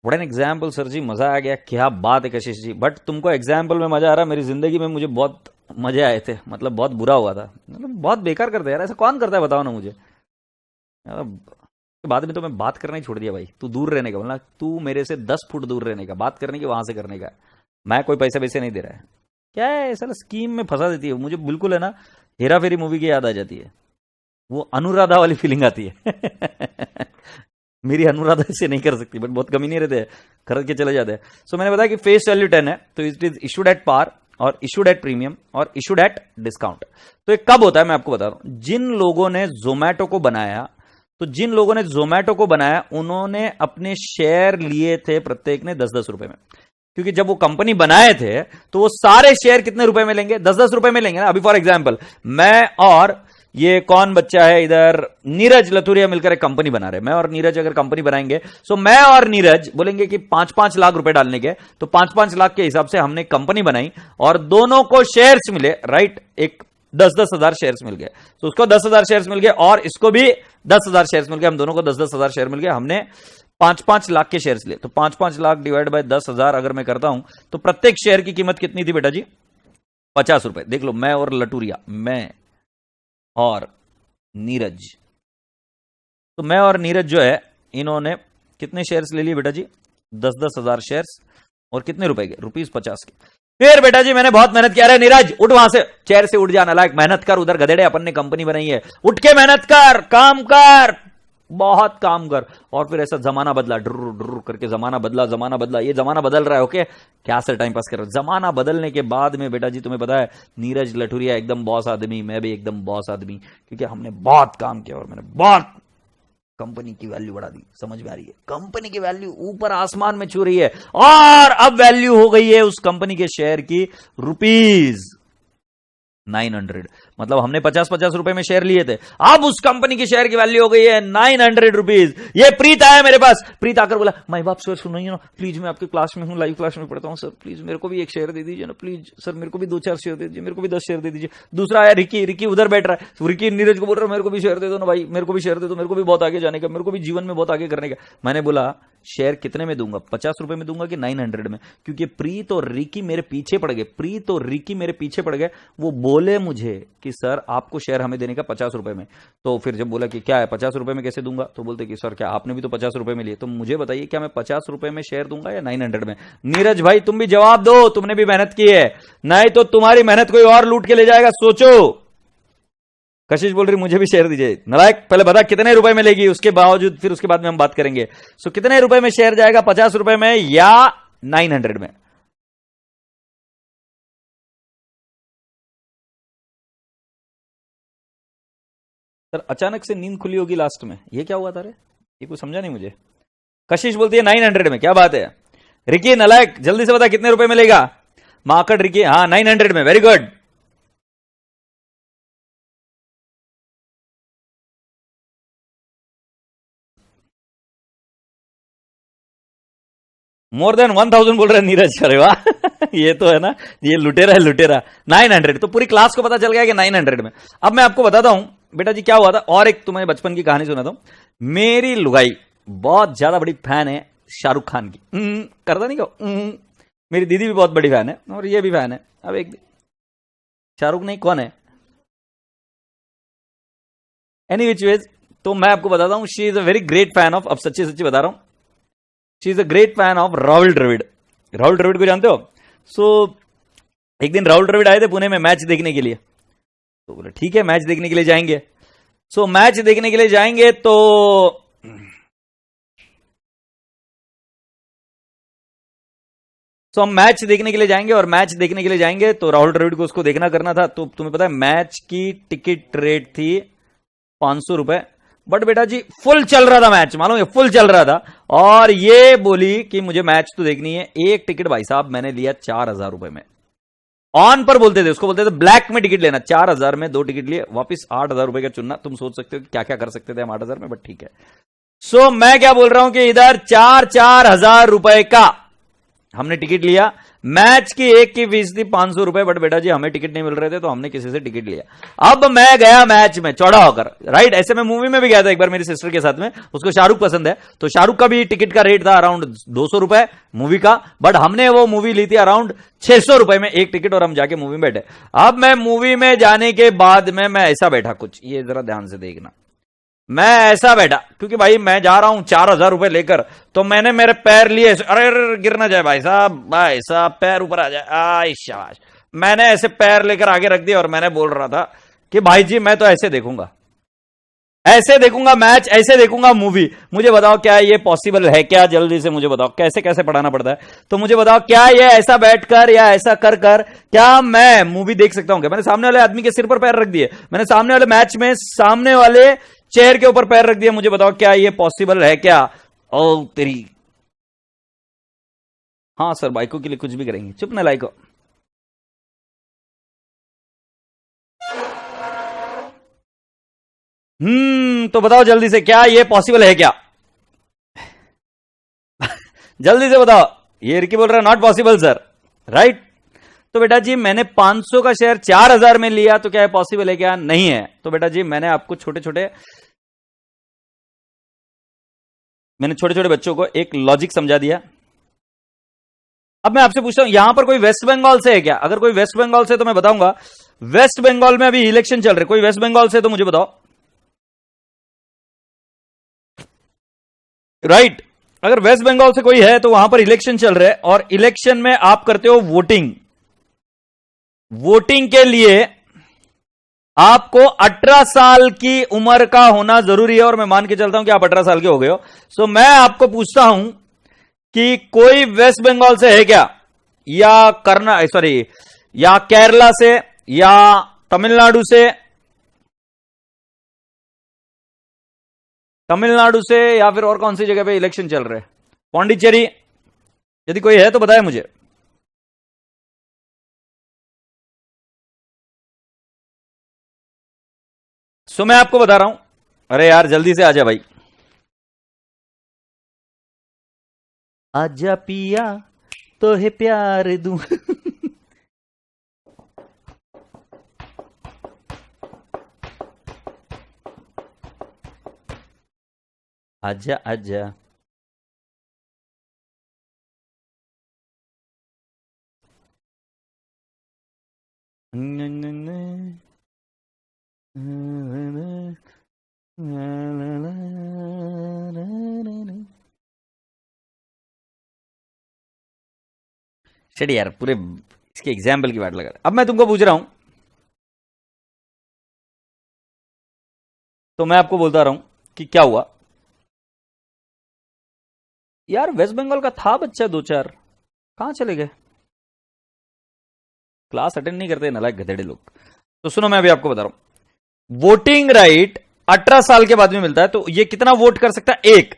Speaker 1: What an example sir ji, मजा आ गया, क्या बात है कशिश जी। बट तुमको एग्जाम्पल में मजा आ रहा, मेरी जिंदगी में मुझे बहुत मजे आए थे, मतलब बहुत बुरा हुआ था, मतलब बहुत बेकार करते यार, ऐसा कौन करता है बताओ ना मुझे। बाद में तो मैं बात करना ही छोड़ दिया भाई, तू दूर रहने का, बोला तू मेरे से 10 फुट दूर रहने का, बात करने की वहां से करने का। मैं कोई पैसे वैसे नहीं दे रहा है, क्या है ऐसा स्कीम में फंसा देती है मुझे, बिल्कुल है ना हेरा फेरी मूवी की याद आ जाती है, वो अनुराधा वाली फीलिंग आती है। मेरी अनुराधा से नहीं कर सकती, बट बहुत कमी नहीं रहते हैं, खरीद के चले जाते हैं। सो मैंने बताया कि फेस वैल्यू 10 है, तो it is issued at par और इशूड एट प्रीमियम और इशूड एट डिस्काउंट। तो ये कब होता है मैं आपको बता रहा हूं, जिन लोगों ने जोमैटो को बनाया तो जिन लोगों ने जोमैटो को बनाया उन्होंने अपने शेयर लिए थे प्रत्येक ने 10-10 रुपए में, क्योंकि जब वो कंपनी बनाए थे तो वो सारे शेयर कितने रुपए में लेंगे, 10-10 रुपए में लेंगे ना। अभी फॉर एग्जांपल मैं और ये कौन बच्चा है इधर, नीरज लथुरिया मिलकर एक कंपनी बना रहे, मैं और नीरज अगर कंपनी बनाएंगे, सो मैं और नीरज बोलेंगे कि 5-5 लाख रुपए डालने के, तो 5-5 लाख के हिसाब से हमने कंपनी बनाई और दोनों को शेयर्स मिले, राइट, एक 10-10 हजार शेयर्स मिल गए, तो उसको 10,000 शेयर्स मिल गए और इसको भी 10,000 शेयर्स मिल गए, हम दोनों को 10-10 हजार शेयर मिल गए, हमने 5-5 लाख के शेयर्स लिए। तो 5-5 लाख डिवाइड बाय 10,000 अगर मैं करता हूं तो प्रत्येक शेयर की कीमत कितनी थी बेटा जी, 50 रुपए। देख लो, मैं और लटूरिया, मैं और नीरज, तो मैं और नीरज जो है इन्होंने कितने शेयर्स ले लिए बेटा जी, 10-10 हजार शेयर्स, और कितने रुपए के, ₹50 के। फिर बेटा जी मैंने बहुत मेहनत किया, अरे नीरज उठ वहां से, चेयर से उठ जाना, लायक मेहनत कर, उधर गधेड़े अपन ने कंपनी बनाई है, उठ के मेहनत कर, काम कर, बहुत काम कर। और फिर ऐसा जमाना बदला, ड्र ड्र करके जमाना बदला, ये जमाना बदल रहा है, ओके, क्या सर टाइम पास कर रहा है। जमाना बदलने के बाद में बेटा जी तुम्हें पता है नीरज लठुरिया एकदम बॉस आदमी, मैं भी एकदम बॉस आदमी, क्योंकि हमने बहुत काम किया और मैंने बहुत कंपनी की वैल्यू बढ़ा दी। समझ में आ रही है, कंपनी की वैल्यू ऊपर आसमान में छू रही है, और अब वैल्यू हो गई है उस कंपनी के शेयर की ₹900। मतलब हमने 50-50 रुपए में शेयर लिए थे, अब उस कंपनी की शेयर की वैल्यू हो गई है ₹900। ये प्रीत आया मेरे पास, प्रीत आकर बोला, माई बाप सर सुनिए ना प्लीज, मैं आपके क्लास में हूं, लाइव क्लास में पढ़ता हूं सर, प्लीज मेरे को भी एक शेयर दे दीजिए ना प्लीज सर, मेरे को भी 2-4 शेयर दे दीजिए, मेरे को भी 10 शेयर दे दीजिए। दूसरा आया रिकी उधर बैठ रहा है, रिकी नीरज को बोल रहा है मेरे को भी शेयर दे दो ना भाई, मेरे को भी शेयर दे दो, मेरे को भी बहुत आगे जाने का, मेरे को भी जीवन में बहुत आगे करने का। मैंने बोला शेयर कितने में दूंगा, 50 रुपए में दूंगा कि 900 में, क्योंकि प्रीत और रिकी मेरे पीछे पड़ गए, प्रीत और रिकी मेरे पीछे पड़ गए। वो बोले मुझे कि सर आपको शेयर हमें देने का 50 रुपए में। तो फिर जब बोला कि क्या है 50 रुपए में कैसे दूंगा, तो बोलते कि सर क्या आपने भी तो 50 रुपए में लिए, तो मुझे बताइए क्या मैं 50 रुपए में शेयर दूंगा या 900 में। नीरज भाई तुम भी जवाब दो, तुमने भी मेहनत की है, नहीं तो तुम्हारी मेहनत कोई और लूट के ले जाएगा, सोचो। कशिश बोल रही मुझे भी शेयर दीजिए, नालायक पहले बता कितने रुपए में लेगी, उसके बावजूद फिर उसके बाद में हम बात करेंगे। सो कितने रुपए में शेयर जाएगा, 50 रुपए में या 900 में। सर अचानक से नींद खुली होगी लास्ट में, ये क्या हुआ था रे, ये कुछ समझा नहीं मुझे। कशिश बोलती है 900 में, क्या बात है। रिकी नालायक जल्दी से बता कितने रुपए में लेगा, मार्केट रिकी, हाँ 900 में, वेरी गुड। मोर देन 1000 बोल रहे हैं नीरज, अरे वाह ये तो है ना, ये लुटेरा है लुटेरा। 900, तो पूरी क्लास को पता चल गया कि 900 में। अब मैं आपको बताता हूं बेटा जी क्या हुआ था, और एक तुम्हें बचपन की कहानी सुनाता हूं। मेरी लुगाई बहुत ज्यादा बड़ी फैन है शाहरुख खान की, करता नहीं क्यों, मेरी दीदी भी बहुत बड़ी फैन है और ये भी फैन है। अब एक शाहरुख नहीं कौन है, एनी विच वेज, तो मैं आपको बताता हूं, she is a very great fan of, अब सच्ची सच्ची बता रहा हूं, she is a great fan of Rahul Dravid. Rahul Dravid को जानते हो। सो एक दिन राहुल द्रविड़ आए थे पुणे में मैच देखने के लिए, तो बोले ठीक है मैच देखने के लिए जाएंगे। सो मैच देखने के लिए जाएंगे तो हम मैच देखने के लिए जाएंगे, और मैच देखने के लिए जाएंगे तो राहुल द्रविड़ को उसको देखना करना था। तो तुम्हें पता है मैच की टिकट रेट थी 500 रुपए, बट बेटा जी फुल चल रहा था मैच, मालूम है फुल चल रहा था, और ये बोली कि मुझे मैच तो देखनी है। एक टिकट भाई साहब मैंने लिया 4000 रुपए में, ऑन पर बोलते थे उसको, बोलते थे ब्लैक में टिकट लेना, 4000 में 2 टिकट लिए, वापस 8000 रुपए का चुनना। तुम सोच सकते हो कि क्या क्या कर सकते थे हम 8000 में, बट ठीक है। सो मैं क्या बोल रहा हूं कि इधर 4,000 रुपए का हमने टिकट लिया, मैच की एक की फीस थी 500 रुपए, बट बेटा जी हमें टिकट नहीं मिल रहे थे तो हमने किसी से टिकट लिया। अब मैं गया मैच में चौड़ा होकर, राइट, ऐसे मैं मूवी में भी गया था एक बार मेरी सिस्टर के साथ में, उसको शाहरुख पसंद है, तो शाहरुख का भी टिकट का रेट था अराउंड 200 रुपए मूवी का, बट हमने वो मूवी ली थी अराउंड 600 रुपए में एक टिकट, और हम जाके मूवी में बैठे। अब मैं मूवी में जाने के बाद में मैं ऐसा बैठा, कुछ ये जरा ध्यान से देखना, मैं ऐसा बैठा, क्योंकि भाई मैं जा रहा हूं 4000 रुपए लेकर, तो मैंने मेरे पैर लिए, अरे गिर ना जाए भाई साहब पैर ऊपर आ जाए, आई शाबाश, मैंने ऐसे पैर लेकर आगे रख दिया, और मैंने बोल रहा था कि भाई जी मैं तो ऐसे देखूंगा मैच, ऐसे देखूंगा मूवी। मुझे बताओ क्या ये पॉसिबल है क्या, जल्दी से मुझे बताओ कैसे कैसे पढ़ाना पड़ता है, तो मुझे बताओ क्या ये ऐसा बैठकर या ऐसा कर कर क्या मैं मूवी देख सकता हूं क्या। मैंने सामने वाले आदमी के सिर पर पैर रख दिए, मैंने सामने वाले मैच में सामने वाले चेयर के ऊपर पैर रख दिया, मुझे बताओ क्या ये पॉसिबल है क्या? ओ तेरी, हाँ सर बाइको के लिए कुछ भी करेंगे, चुप ना लाइको। तो बताओ जल्दी से, क्या ये पॉसिबल है क्या? जल्दी से बताओ। ये रिकी बोल रहा है नॉट पॉसिबल सर, राइट? तो बेटा जी मैंने 500 का शेयर 4000 में लिया, तो क्या है पॉसिबल है क्या? नहीं है। तो बेटा जी मैंने आपको छोटे छोटे बच्चों को एक लॉजिक समझा दिया। अब मैं आपसे पूछता हूं, यहां पर कोई वेस्ट बंगाल से है क्या? अगर कोई वेस्ट बंगाल से तो मैं बताऊंगा, वेस्ट बंगाल में अभी इलेक्शन चल रहे, कोई वेस्ट बंगाल से तो मुझे बताओ, राइट? अगर वेस्ट बंगाल से कोई है तो वहां पर इलेक्शन चल रहे, और इलेक्शन में आप करते हो वोटिंग। वोटिंग के लिए आपको 18 साल की उम्र का होना जरूरी है, और मैं मान के चलता हूं कि आप 18 साल के हो गए हो। सो मैं आपको पूछता हूं कि कोई वेस्ट बंगाल से है क्या, या या केरला से, या तमिलनाडु से, या फिर और कौन सी जगह पे इलेक्शन चल रहे? पौंडीचेरी? यदि कोई है तो बताए मुझे। सो मैं आपको बता रहा हूं, अरे यार जल्दी से आजा भाई, आजा पिया तो है प्यार दूं। आजा आजा। चलिए यार, पूरे इसके एग्जाम्पल की बात लगा। अब मैं तुमको पूछ रहा हूं, तो मैं आपको बोलता रहा हूं कि क्या हुआ यार, वेस्ट बंगाल का था बच्चा 2-4, कहां चले गए? क्लास अटेंड नहीं करते नालायक गधेड़े लोग। तो सुनो, मैं अभी आपको बता रहा हूं, वोटिंग राइट 18 साल के बाद में मिलता है। तो ये कितना वोट कर सकता है? 1।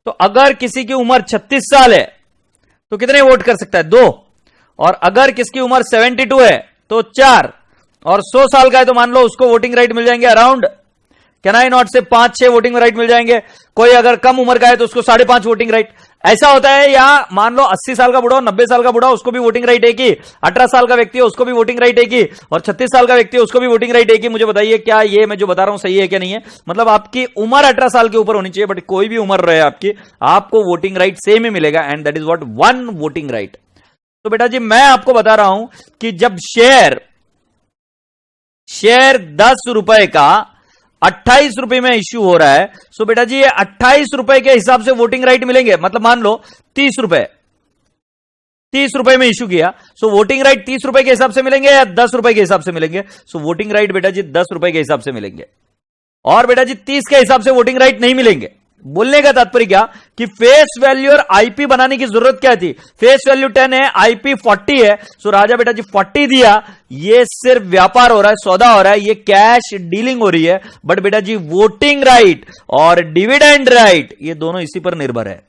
Speaker 1: तो अगर किसी की उम्र 36 साल है तो कितने वोट कर सकता है? 2। और अगर किसकी उम्र 72 है तो 4। और 100 साल का है तो मान लो उसको वोटिंग राइट मिल जाएंगे अराउंड, कैन आई नॉट से 5-6 वोटिंग राइट मिल जाएंगे। कोई अगर कम उम्र का है तो उसको 5.5 वोटिंग राइट। ऐसा होता है। या मान लो 80 साल का बुढ़ा, 90 साल का बुढ़ा, उसको भी वोटिंग राइट एक ही। 18 साल का व्यक्ति है उसको भी वोटिंग राइट एक ही, और 36 साल का व्यक्ति है उसको भी वोटिंग राइट एक ही। मुझे बताइए क्या ये मैं जो बता रहा हूं सही है क्या नहीं है? मतलब आपकी उम्र 18 साल के ऊपर होनी चाहिए, बट कोई भी उम्र रहे आपकी, आपको वोटिंग राइट सेम ही मिलेगा, and that is what 1 voting right. तो बेटा जी मैं आपको बता रहा हूं कि जब शेयर 10 रुपए का 28 रुपए में इश्यू हो रहा है, सो बेटा जी ये 28 रुपए के हिसाब से वोटिंग राइट मिलेंगे। मतलब मान लो 30 रुपए में इश्यू किया, सो वोटिंग राइट 30 रुपए के हिसाब से मिलेंगे या 10 रुपए के हिसाब से मिलेंगे? सो वोटिंग राइट बेटा जी 10 रुपए के हिसाब से मिलेंगे, और बेटा जी 30 के हिसाब से वोटिंग राइट नहीं मिलेंगे। बोलने का तात्पर्य क्या कि फेस वैल्यू और आईपी बनाने की जरूरत क्या थी? फेस वैल्यू 10 है, आईपी 40 है, सो राजा बेटा जी 40 दिया। ये सिर्फ व्यापार हो रहा है, सौदा हो रहा है, ये कैश डीलिंग हो रही है। बट बेटा जी वोटिंग राइट और डिविडेंड राइट ये दोनों इसी पर निर्भर है।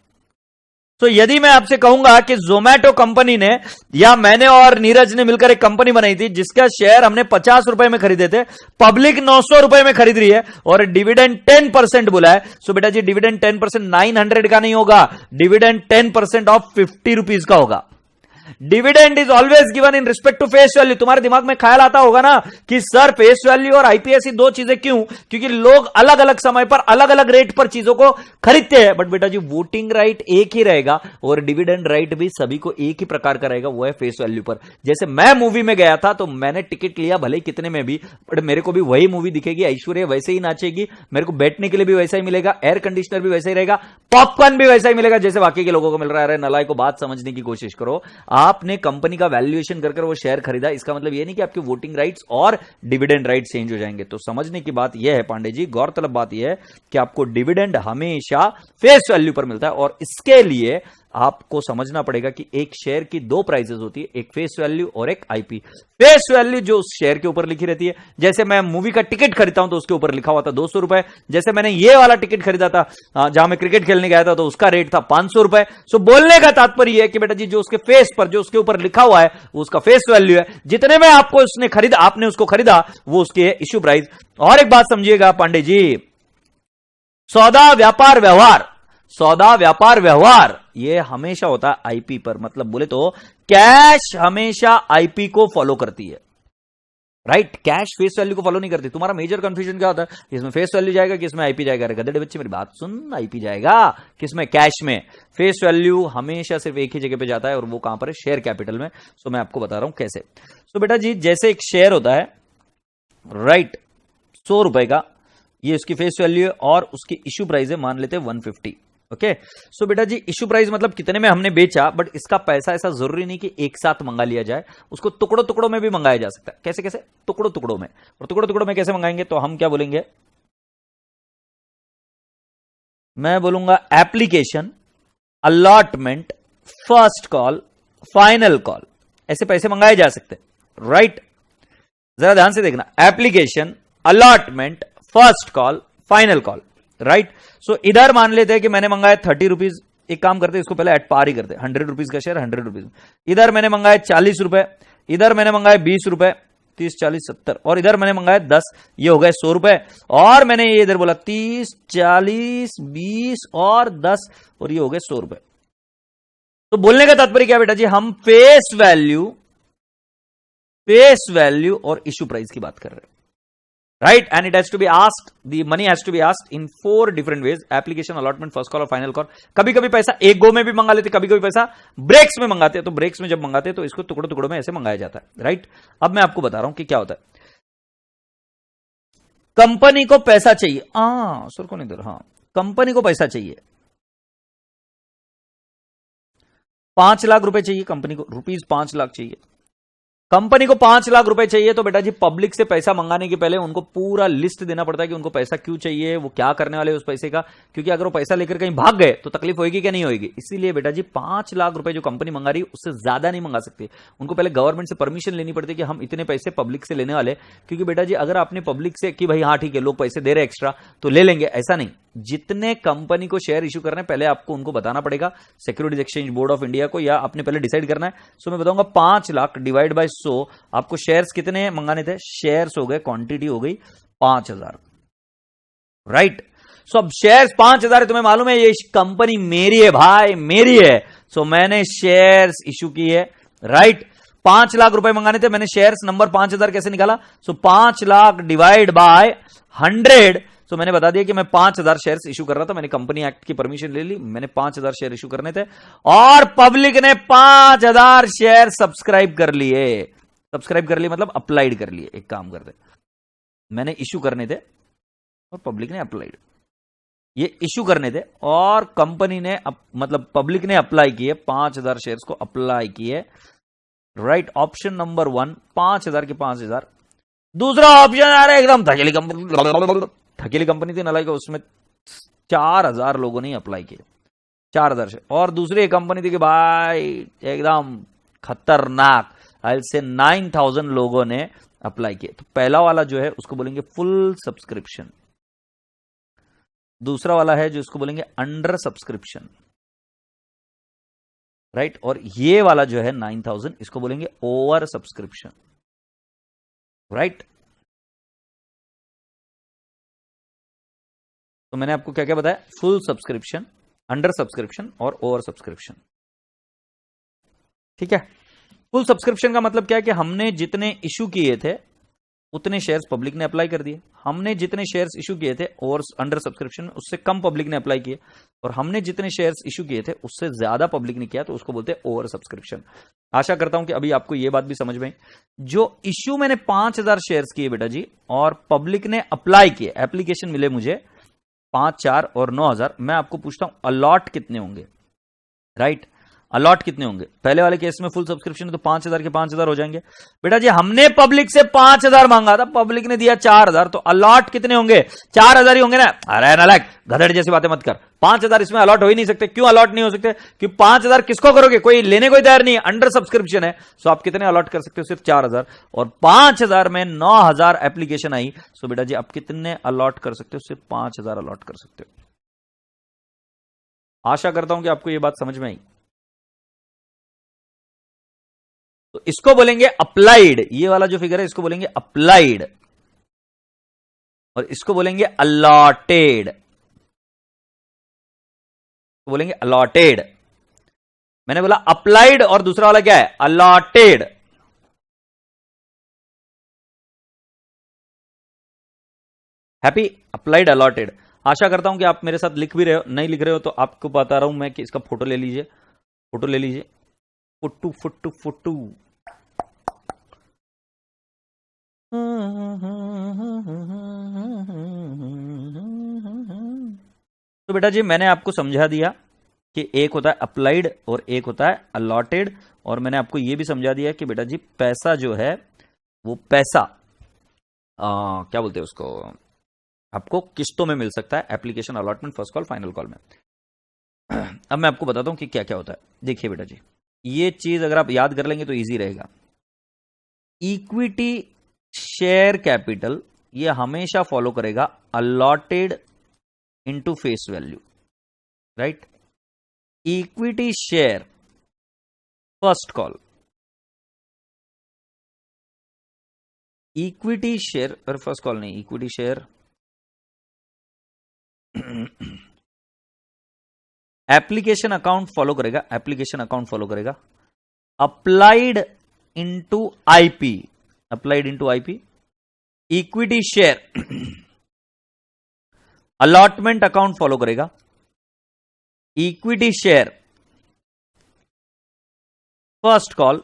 Speaker 1: तो यदि मैं आपसे कहूंगा कि जोमैटो कंपनी ने या मैंने और नीरज ने मिलकर एक कंपनी बनाई थी जिसका शेयर हमने 50 रुपए में खरीदे थे, पब्लिक 900 रुपए में खरीद रही है, और डिविडेंड 10% बोला है, सो बेटा जी डिविडेंड 10% 900 का नहीं होगा, डिविडेंड 10% ऑफ 50 रुपीज का होगा। Dividend is always given in respect to face value. तुम्हारे दिमाग में ख्याल आता होगा ना कि सर फेस वैल्यू और आईपीएस दो चीजें क्यों? क्योंकि लोग अलग अलग समय पर अलग अलग रेट पर चीजों को खरीदते हैं। बट बेटा जी वोटिंग राइट एक ही रहेगा, और डिविडेंड राइट भी सभी को एक ही प्रकार का रहेगा, वो है फेस वैल्यू पर। जैसे मैं मूवी में गया था तो मैंने टिकट लिया भले कितने में भी, बट मेरे को भी वही मूवी दिखेगी, ऐश्वर्या वैसे ही नाचेगी, मेरे को बैठने के लिए भी वैसा ही मिलेगा, एयर कंडीशनर भी वैसा ही रहेगा, पॉपकॉर्न भी वैसा ही मिलेगा जैसे बाकी के लोगों को मिल रहा है। नलायक को बात समझने की कोशिश करो। आपने कंपनी का वैल्यूएशन कर वो शेयर खरीदा, इसका मतलब ये नहीं कि आपके वोटिंग राइट्स और डिविडेंड राइट्स चेंज हो जाएंगे। तो समझने की बात यह है पांडे जी, गौरतलब बात यह है कि आपको डिविडेंड हमेशा फेस वैल्यू पर मिलता है, और इसके लिए आपको समझना पड़ेगा कि एक शेयर की दो प्राइसेस होती है, एक फेस वैल्यू और एक आईपी। फेस वैल्यू जो उस शेयर के ऊपर लिखी रहती है, जैसे मैं मूवी का टिकट खरीदता हूं तो उसके ऊपर लिखा हुआ था 200 रुपए, जैसे मैंने ये वाला टिकट खरीदा था जहां मैं क्रिकेट खेलने गया था तो उसका रेट था 500 रुपए। सो बोलने का तात्पर्य है कि बेटा जी जो उसके फेस पर जो उसके ऊपर लिखा हुआ है वो उसका फेस वैल्यू है, जितने में आपको उसने खरीदा, आपने उसको खरीदा वो उसकी है इश्यू प्राइस। और एक बात समझिएगा पांडे जी, सौदा व्यापार व्यवहार, सौदा व्यापार व्यवहार ये हमेशा होता है आईपी पर। मतलब बोले तो कैश हमेशा आईपी को फॉलो करती है, राइट? कैश फेस वैल्यू को फॉलो नहीं करती। तुम्हारा मेजर कंफ्यूजन क्या होता है, किसमें फेस वैल्यू जाएगा, किसमें आईपी जाएगा? अरे गधेड़े बच्चे मेरी बात सुन, आईपी जाएगा किसमें? कैश में। फेस वैल्यू हमेशा सिर्फ एक ही जगह पे जाता है और वो कहां पर है? शेयर कैपिटल में। सो मैं आपको बता रहा हूं कैसे। सो बेटा जी जैसे एक शेयर होता है, राइट, 100 रुपए का, ये उसकी फेस वैल्यू है और उसकी इश्यू प्राइस है मान लेते हैं 150। ओके, सो बेटा जी इश्यू प्राइस मतलब कितने में हमने बेचा, बट इसका पैसा ऐसा जरूरी नहीं कि एक साथ मंगा लिया जाए, उसको टुकड़ों टुकड़ों में भी मंगाया जा सकता है। कैसे कैसे? टुकड़ों टुकड़ों में। और टुकड़ों टुकड़ों में कैसे मंगाएंगे तो हम क्या बोलेंगे, मैं बोलूंगा application, allotment, first call, final call, ऐसे पैसे मंगाए जा सकते हैं, राइट? जरा ध्यान से देखना, application, allotment, first call, final call, right? So इधर मान लेते हैं कि मैंने मंगाया 30 रुपीज, एक काम करते इसको पहले एट पार ही करते, 100 रुपीज का शेयर 100 रुपीज। इधर मैंने मंगाया 40 रुपए, इधर मैंने मंगाया 20 रुपए, 30 40 70, और इधर मैंने मंगाया 10, ये हो गए 100 रुपए। और मैंने ये इधर बोला 30 40 20 और 10, और ये हो गए 100 रुपए। तो बोलने का तात्पर्य क्या बेटा जी, हम फेस वैल्यू और इश्यू प्राइस की बात कर रहे हैं, right? And it has to be asked, the money has to be asked in 4 different ways, application, allotment, first call और फाइनल कॉल। कभी कभी पैसा एक गो में भी मंगा लेते, कभी कभी पैसा ब्रेक्स में मंगाते हैं। तो ब्रेक्स में जब मंगाते हैं तो इसको टुकड़ों टुकड़ों में ऐसे मंगाया जाता है, राइट? अब मैं आपको बता रहा हूं कि क्या होता है। कंपनी को पैसा चाहिए, सुर को नहीं दे रहा, हाँ, कंपनी को पैसा चाहिए, 5 लाख रुपए चाहिए कंपनी को, रुपीज 5 लाख चाहिए कंपनी को, 5 लाख रुपए चाहिए। तो बेटा जी पब्लिक से पैसा मंगाने के पहले उनको पूरा लिस्ट देना पड़ता है कि उनको पैसा क्यों चाहिए, वो क्या करने वाले उस पैसे का, क्योंकि अगर वो पैसा लेकर कहीं भाग गए तो तकलीफ होगी क्या? नहीं होगी। इसीलिए बेटा जी 5 लाख रुपए जो कंपनी मंगा रही है उससे ज्यादा नहीं मंगा सकती, उनको पहले गवर्नमेंट से परमिशन लेनी पड़ती है कि हम इतने पैसे पब्लिक से लेने वाले। क्योंकि बेटा जी अगर आपने पब्लिक से कि भाई हाँ ठीक है लोग पैसे दे रहे एक्स्ट्रा तो ले लेंगे, ऐसा नहीं। जितने कंपनी को शेयर इश्यू करने पहले आपको उनको बताना पड़ेगा, securities exchange board of India को, या आपने पहले डिसाइड करना है। सो मैं बताऊंगा 5 लाख डिवाइड बाय 100, आपको शेयर्स कितने मंगाने थे? शेयर्स हो गए, क्वांटिटी हो गई 5000, राइट? सो अब शेयर्स 5000 है, तुम्हें मालूम है ये कंपनी मेरी है भाई, मेरी है। सो मैंने शेयर्स इश्यू की है, राइट? 5 लाख रुपए मंगाने थे, मैंने शेयर्स नंबर 5000 कैसे निकाला? सो 5 लाख डिवाइड बाय 100। सो मैंने बता दिया कि मैं 5000 शेयर्स इशू कर रहा था, मैंने कंपनी एक्ट की परमिशन ले ली, मैंने 5000 शेयर इशू करने थे और पब्लिक ने 5000 शेयर सब्सक्राइब कर लिए। सब्सक्राइब कर लिए मतलब अप्लाइड कर लिए। एक काम करते, मैंने इशू करने थे और पब्लिक ने अप्लाइड, ये इशू करने थे और कंपनी ने मतलब पब्लिक ने अप्लाई किए, 5000 शेयर्स को अप्लाई किए, राइट? ऑप्शन नंबर 1 5000 के 5000। दूसरा ऑप्शन आ रहा है एकदम ठकेली कंपनी थी नलायक, उसमें 4000 लोगों ने अप्लाई किए, 4000 शेयर। और दूसरी कंपनी थी कि भाई एकदम खतरनाक, आई से 9000 लोगों ने अप्लाई किए। तो पहला वाला जो है उसको बोलेंगे फुल सब्सक्रिप्शन, दूसरा वाला है जो उसको बोलेंगे अंडर सब्सक्रिप्शन, राइट? और ये वाला जो है 9000 इसको बोलेंगे ओवर सब्सक्रिप्शन, राइट? तो मैंने आपको क्या क्या बताया? फुल सब्सक्रिप्शन, अंडर सब्सक्रिप्शन और ओवर सब्सक्रिप्शन, ठीक है? फुल सब्सक्रिप्शन का मतलब क्या है कि हमने जितने इश्यू किए थे उतने शेयर्स पब्लिक ने अप्लाई कर दिए, हमने जितने शेयर्स इशू किए थे और अंडर सब्सक्रिप्शन उससे कम पब्लिक ने अप्लाई किए, और हमने जितने शेयर्स इशू किए थे उससे ज्यादा पब्लिक ने किया, तो उसको बोलते हैं ओवर सब्सक्रिप्शन। आशा करता हूं कि अभी आपको यह बात भी समझ में। जो इश्यू मैंने 5000 शेयर्स किए बेटा जी और पब्लिक ने अप्लाई किए, एप्लीकेशन मिले मुझे 5 4 और 9000, मैं आपको पूछता हूं अलॉट कितने होंगे, राइट? अलॉट कितने होंगे? पहले वाले केस में फुल सब्सक्रिप्शन है तो 5,000 के 5,000 हो जाएंगे। बेटा जी हमने पब्लिक से 5,000 मांगा था, पब्लिक ने दिया 4,000, तो अलॉट कितने होंगे? 4,000 ही होंगे ना। अरे नालायक, गधड़ जैसी बातें मत कर। 5,000 इसमें अलॉट हो ही नहीं सकते। क्यों अलॉट नहीं हो सकते? कि 5,000 किसको करोगे? कोई लेने कोई तैयार नहीं है, अंडर सब्सक्रिप्शन है। सो आप कितने अलॉट कर सकते हो? सिर्फ 4,000। और 5,000 में 9,000 एप्लीकेशन आई। सो बेटा जी आप कितने अलॉट कर सकते हो? सिर्फ 5,000 अलॉट कर सकते हो। आशा करता हूं कि आपको यह बात समझ में आई। तो इसको बोलेंगे अप्लाइड, ये वाला जो फिगर है इसको बोलेंगे अप्लाइड, और इसको बोलेंगे अलॉटेड, बोलेंगे अलॉटेड। मैंने बोला अप्लाइड और दूसरा वाला क्या है? अलॉटेड। हैप्पी? Applied, allotted. आशा करता हूं कि आप मेरे साथ लिख भी रहे हो। नहीं लिख रहे हो तो आपको बता रहा हूं मैं कि इसका फोटो ले लीजिए, फोटो ले लीजिए। Photo photo photo. तो बेटा जी मैंने आपको समझा दिया कि एक होता है अप्लाइड और एक होता है अलॉटेड, और मैंने आपको यह भी समझा दिया कि बेटा जी पैसा जो है वो पैसा क्या बोलते हैं उसको, आपको किस्तों में मिल सकता है। Application allotment, first call, final call में। अब मैं आपको बताता हूं कि क्या क्या होता है। देखिए बेटा जी, ये चीज अगर आप याद कर लेंगे तो इजी रहेगा। इक्विटी शेयर कैपिटल ये हमेशा फॉलो करेगा allotted into face value, right? Equity share first call, equity share पर फर्स्ट कॉल नहीं, equity share application account follow करेगा, एप्लीकेशन अकाउंट फॉलो करेगा applied into IP, applied into IP. Equity share allotment account follow करेगा, equity share first call,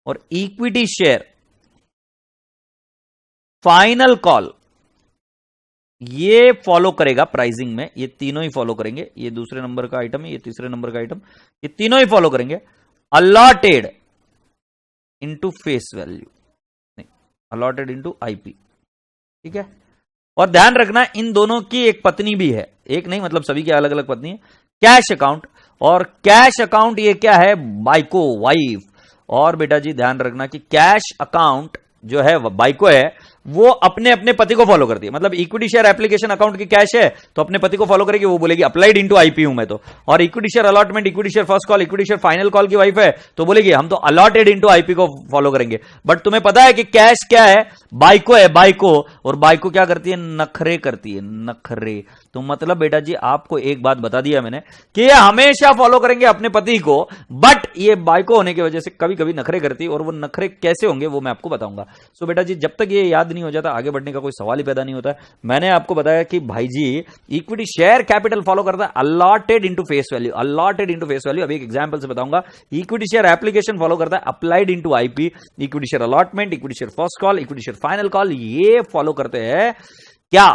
Speaker 1: और equity share final call ये follow करेगा pricing में। ये तीनों ही फॉलो करेंगे। ये दूसरे नंबर का आइटम है, ये तीसरे नंबर का आइटम, ये तीनों ही फॉलो करेंगे अलॉटेड इनटू फेस वैल्यू, नहीं अलॉटेड इनटू आईपी, ठीक है? और ध्यान रखना इन दोनों की एक पत्नी भी है, एक नहीं मतलब सभी की अलग अलग पत्नी है। कैश अकाउंट, और कैश अकाउंट ये क्या है? बाइको, वाइफ। और बेटा जी ध्यान रखना कि कैश अकाउंट जो है बाइको है वो अपने अपने पति को फॉलो करती है। मतलब इक्विटी शेयर एप्लीकेशन अकाउंट की कैश है तो अपने पति को फॉलो करेगी, वो बोलेगी अप्लाइड इनटू आईपी हूं मैं तो। और equity share allotment, equity share first call, equity share final call की वाइफ है तो बोलेगी हम तो अलॉटेड इनटू आईपी को फॉलो करेंगे। बट तुम्हें पता है कि कैश क्या है? बाइको है, बाइको। और बाइको क्या करती है? नखरे करती है, नखरे। तो मतलब बेटा जी आपको एक बात बता दिया मैंने कि ये हमेशा फॉलो करेंगे अपने पति को, बट ये बाइको होने की वजह से कभी कभी नखरे करती है। और वो नखरे कैसे होंगे वो मैं आपको बताऊंगा। सो बेटा जी जब तक ये याद नहीं हो जाता आगे बढ़ने का कोई सवाल ही पैदा नहीं होता है। मैंने आपको बताया कि भाई जी इक्विटी शेयर कैपिटल फॉलो करता है allotted into face value, allotted into face value. अभी एक एग्जांपल से बताऊंगा। इक्विटी शेयर एप्लीकेशन फॉलो करता है applied into IP, equity share allotment, equity share first call, equity share final call ये follow करते हैं क्या?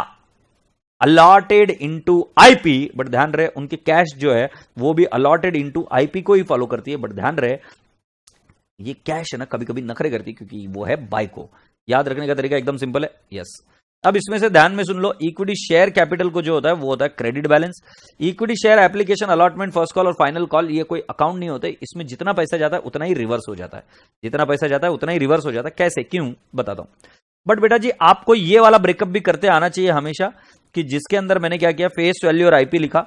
Speaker 1: Allotted into IP. बट ध्यान रहे उनकी कैश जो है वो भी अलॉटेड इनटू आईपी को ही फॉलो करती है। बट ध्यान रहे ये कैश है ना कभी कभी नखरे करती है क्योंकि वो है बाइको। याद रखने का तरीका एकदम सिंपल है। यस, अब इसमें से ध्यान में सुन लो। इक्विटी शेयर कैपिटल को जो होता है वो होता है credit balance. Equity share application allotment first call और फाइनल कॉल ये कोई अकाउंट नहीं होते। इसमें जितना पैसा जाता है उतना ही रिवर्स हो जाता है, जितना पैसा जाता है उतना ही रिवर्स हो जाता है। कैसे, क्यों, बताता हूं। बट बेटा जी आपको ये वाला ब्रेकअप भी करते आना चाहिए हमेशा कि जिसके अंदर मैंने क्या किया, फेस वैल्यू और आईपी लिखा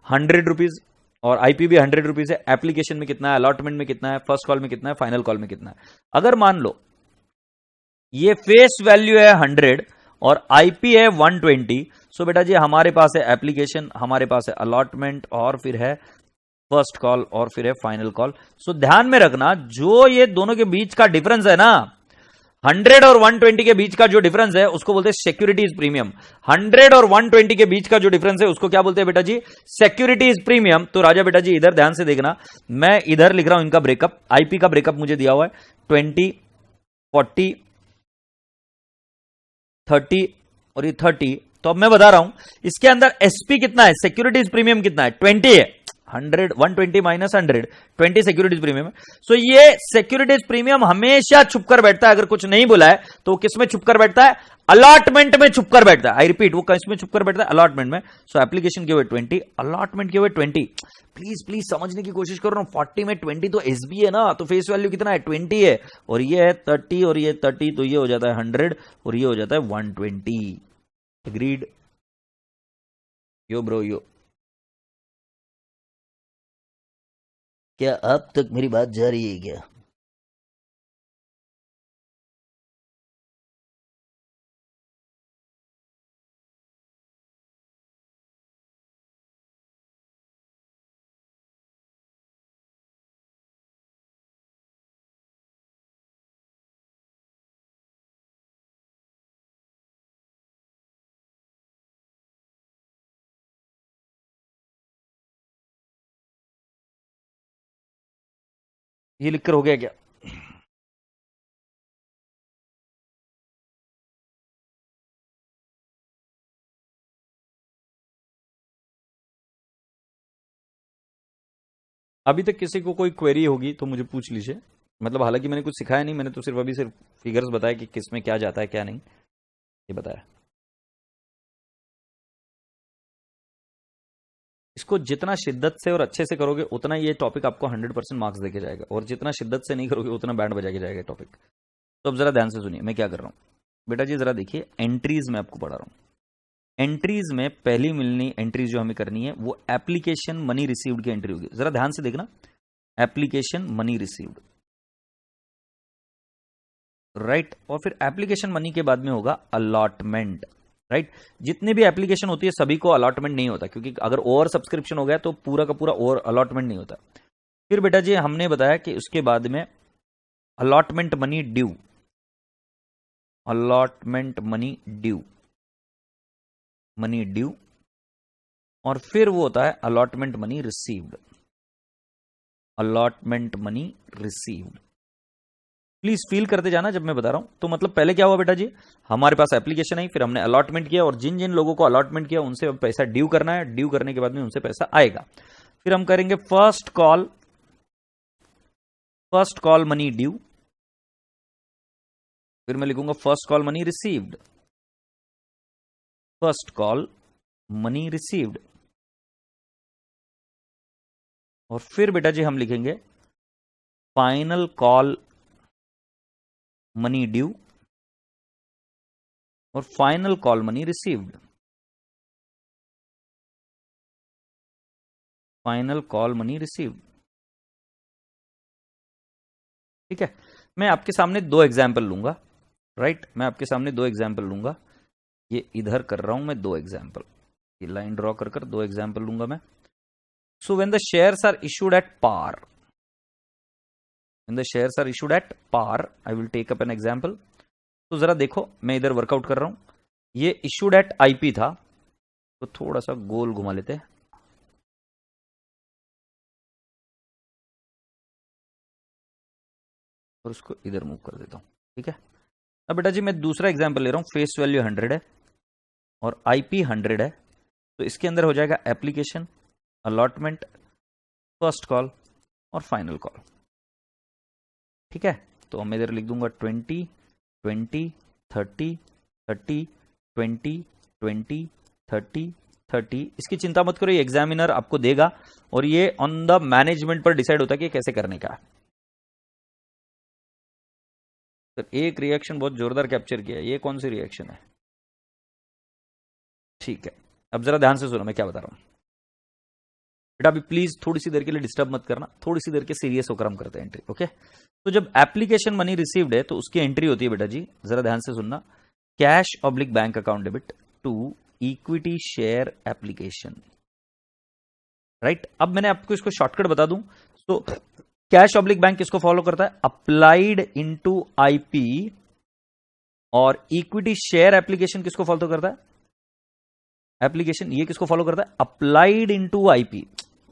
Speaker 1: 100 रुपीज, और आईपी भी 100 रुपीज है। एप्लीकेशन में कितना है, अलॉटमेंट में कितना है, फर्स्ट कॉल में कितना है, फाइनल कॉल में कितना है। अगर मान लो ये फेस वैल्यू है 100 और आईपी है 120, सो बेटा जी हमारे पास है एप्लीकेशन, हमारे पास है अलॉटमेंट, और फिर है फर्स्ट कॉल, और फिर है फाइनल कॉल। सो ध्यान में रखना जो ये दोनों के बीच का डिफरेंस है ना, 100 और 120 के बीच का जो डिफरेंस है उसको बोलते हैं सिक्योरिटीज प्रीमियम। 100 और 120 के बीच का जो डिफरेंस है उसको क्या बोलते हैं बेटा जी? Securities premium. तो राजा बेटा जी इधर ध्यान से देखना, मैं इधर लिख रहा हूं इनका ब्रेकअप। आईपी का ब्रेकअप मुझे दिया हुआ है 20, 40, 30 और ये 30। तो अब मैं बता रहा हूं इसके अंदर एसपी कितना है, सिक्योरिटीज प्रीमियम कितना है, 20 है। 100 120 माइनस 100 20 सिक्योरिटीज प्रीमियम है। सो ये सिक्योरिटीज प्रीमियम हमेशा छुप कर बैठता है। अगर कुछ नहीं बोला है तो किस में छुप कर बैठता है? अलॉटमेंट में छुप कर बैठता है। आई रिपीट, वो किस में छुप कर बैठता है? अलॉटमेंट में। सो एप्लीकेशन के हुए 20, अलॉटमेंट के हुए 20। प्लीज प्लीज समझने की कोशिश करो ना, 40 में 20 तो एसबी है ना, तो फेस वैल्यू कितना है? 20 है, और ये है 30 और ये 30, तो ये हो जाता है 100 और ये हो जाता है 120। एग्रीड? यो ब्रो यो, क्या अब तक मेरी बात जा रही है क्या? ये लिखकर हो गया क्या? अभी तक किसी को कोई क्वेरी होगी तो मुझे पूछ लीजिए। मतलब हालांकि मैंने कुछ सिखाया नहीं, मैंने तो सिर्फ अभी सिर्फ फिगर्स बताया कि किस में क्या जाता है क्या नहीं, ये बताया। इसको जितना शिद्दत से और अच्छे से करोगे उतना ये टॉपिक आपको 100% मार्क्स देके जाएगा, और जितना शिद्दत से नहीं करोगे उतना बैंड बजा के जाएगा टॉपिक। तो अब जरा ध्यान से सुनिए मैं क्या कर रहा हूं। बेटा जी जरा देखिए, एंट्रीज में आपको पढ़ा रहा हूं। एंट्रीज में पहली मिलनी एंट्रीज जो हमें करनी है वो एप्लीकेशन मनी रिसीव्ड की एंट्री होगी। जरा ध्यान से देखना, एप्लीकेशन मनी रिसीव्ड, राइट। और फिर एप्लीकेशन मनी के बाद में होगा अलॉटमेंट, राइट। जितने भी एप्लीकेशन होती है सभी को अलॉटमेंट नहीं होता, क्योंकि अगर ओवर सब्सक्रिप्शन हो गया तो पूरा का पूरा ओवर अलॉटमेंट नहीं होता। फिर बेटा जी हमने बताया कि उसके बाद में allotment money due, allotment money due, money due, और फिर वो होता है allotment money received, allotment money received. Please feel करते जाना जब मैं बता रहा हूं। तो मतलब पहले क्या हुआ बेटा जी, हमारे पास एप्लीकेशन आई, फिर हमने अलॉटमेंट किया, और जिन जिन लोगों को अलॉटमेंट किया उनसे अब पैसा ड्यू करना है, ड्यू करने के बाद में उनसे पैसा आएगा। फिर हम करेंगे फर्स्ट कॉल मनी ड्यू, फिर मैं लिखूंगा first call money received, first call money received, और फिर बेटा जी हम लिखेंगे फाइनल कॉल मनी ड्यू और final call money received, final call money received. ठीक है, मैं आपके सामने दो एग्जाम्पल लूंगा, राइट। मैं आपके सामने दो एग्जाम्पल लूंगा, ये इधर कर रहा हूं मैं दो एग्जाम्पल, ये लाइन ड्रॉ कर दो एग्जाम्पल लूंगा मैं। So when the shares are issued at par, when the shares are issued at par, I will take up an example. तो जरा देखो मैं इधर वर्कआउट कर रहा हूं, ये इशूड एट आईपी था, तो थोड़ा सा गोल घुमा लेते हैं, और उसको इधर मूव कर देता हूं। ठीक है, अब बेटा जी मैं दूसरा एग्जांपल ले रहा हूं, फेस वैल्यू 100 है और आईपी 100 है, तो इसके अंदर हो जाएगा एप्लीकेशन, अलॉटमेंट, फर्स्ट कॉल और फाइनल कॉल। ठीक है, तो मैं इधर लिख दूंगा 20 20 30 30 20 20 30 30। इसकी चिंता मत करो, ये एग्जामिनर आपको देगा और ये ऑन द मैनेजमेंट पर डिसाइड होता है कि कैसे करने का है। तो एक रिएक्शन बहुत जोरदार कैप्चर किया, ये कौन सी रिएक्शन है? ठीक है, अब जरा ध्यान से सुनो मैं क्या बता रहा हूं। बेटा अभी प्लीज थोड़ी सी देर के लिए डिस्टर्ब मत करना, थोड़ी सी देर के सीरियस होकर हम करते हैं एंट्री। ओके, तो जब एप्लीकेशन मनी रिसीव्ड है तो उसकी एंट्री होती है बेटा जी, जरा ध्यान से सुनना, cash oblique bank account debit to equity share application, right. अब मैंने आपको इसको शॉर्टकट बता दूं, तो कैश ऑब्लिक बैंक किसको फॉलो करता है? अप्लाइड इनटू आईपी, और इक्विटी शेयर एप्लीकेशन किसको फॉलो करता है? एप्लीकेशन ये किसको फॉलो करता है? Applied into IP.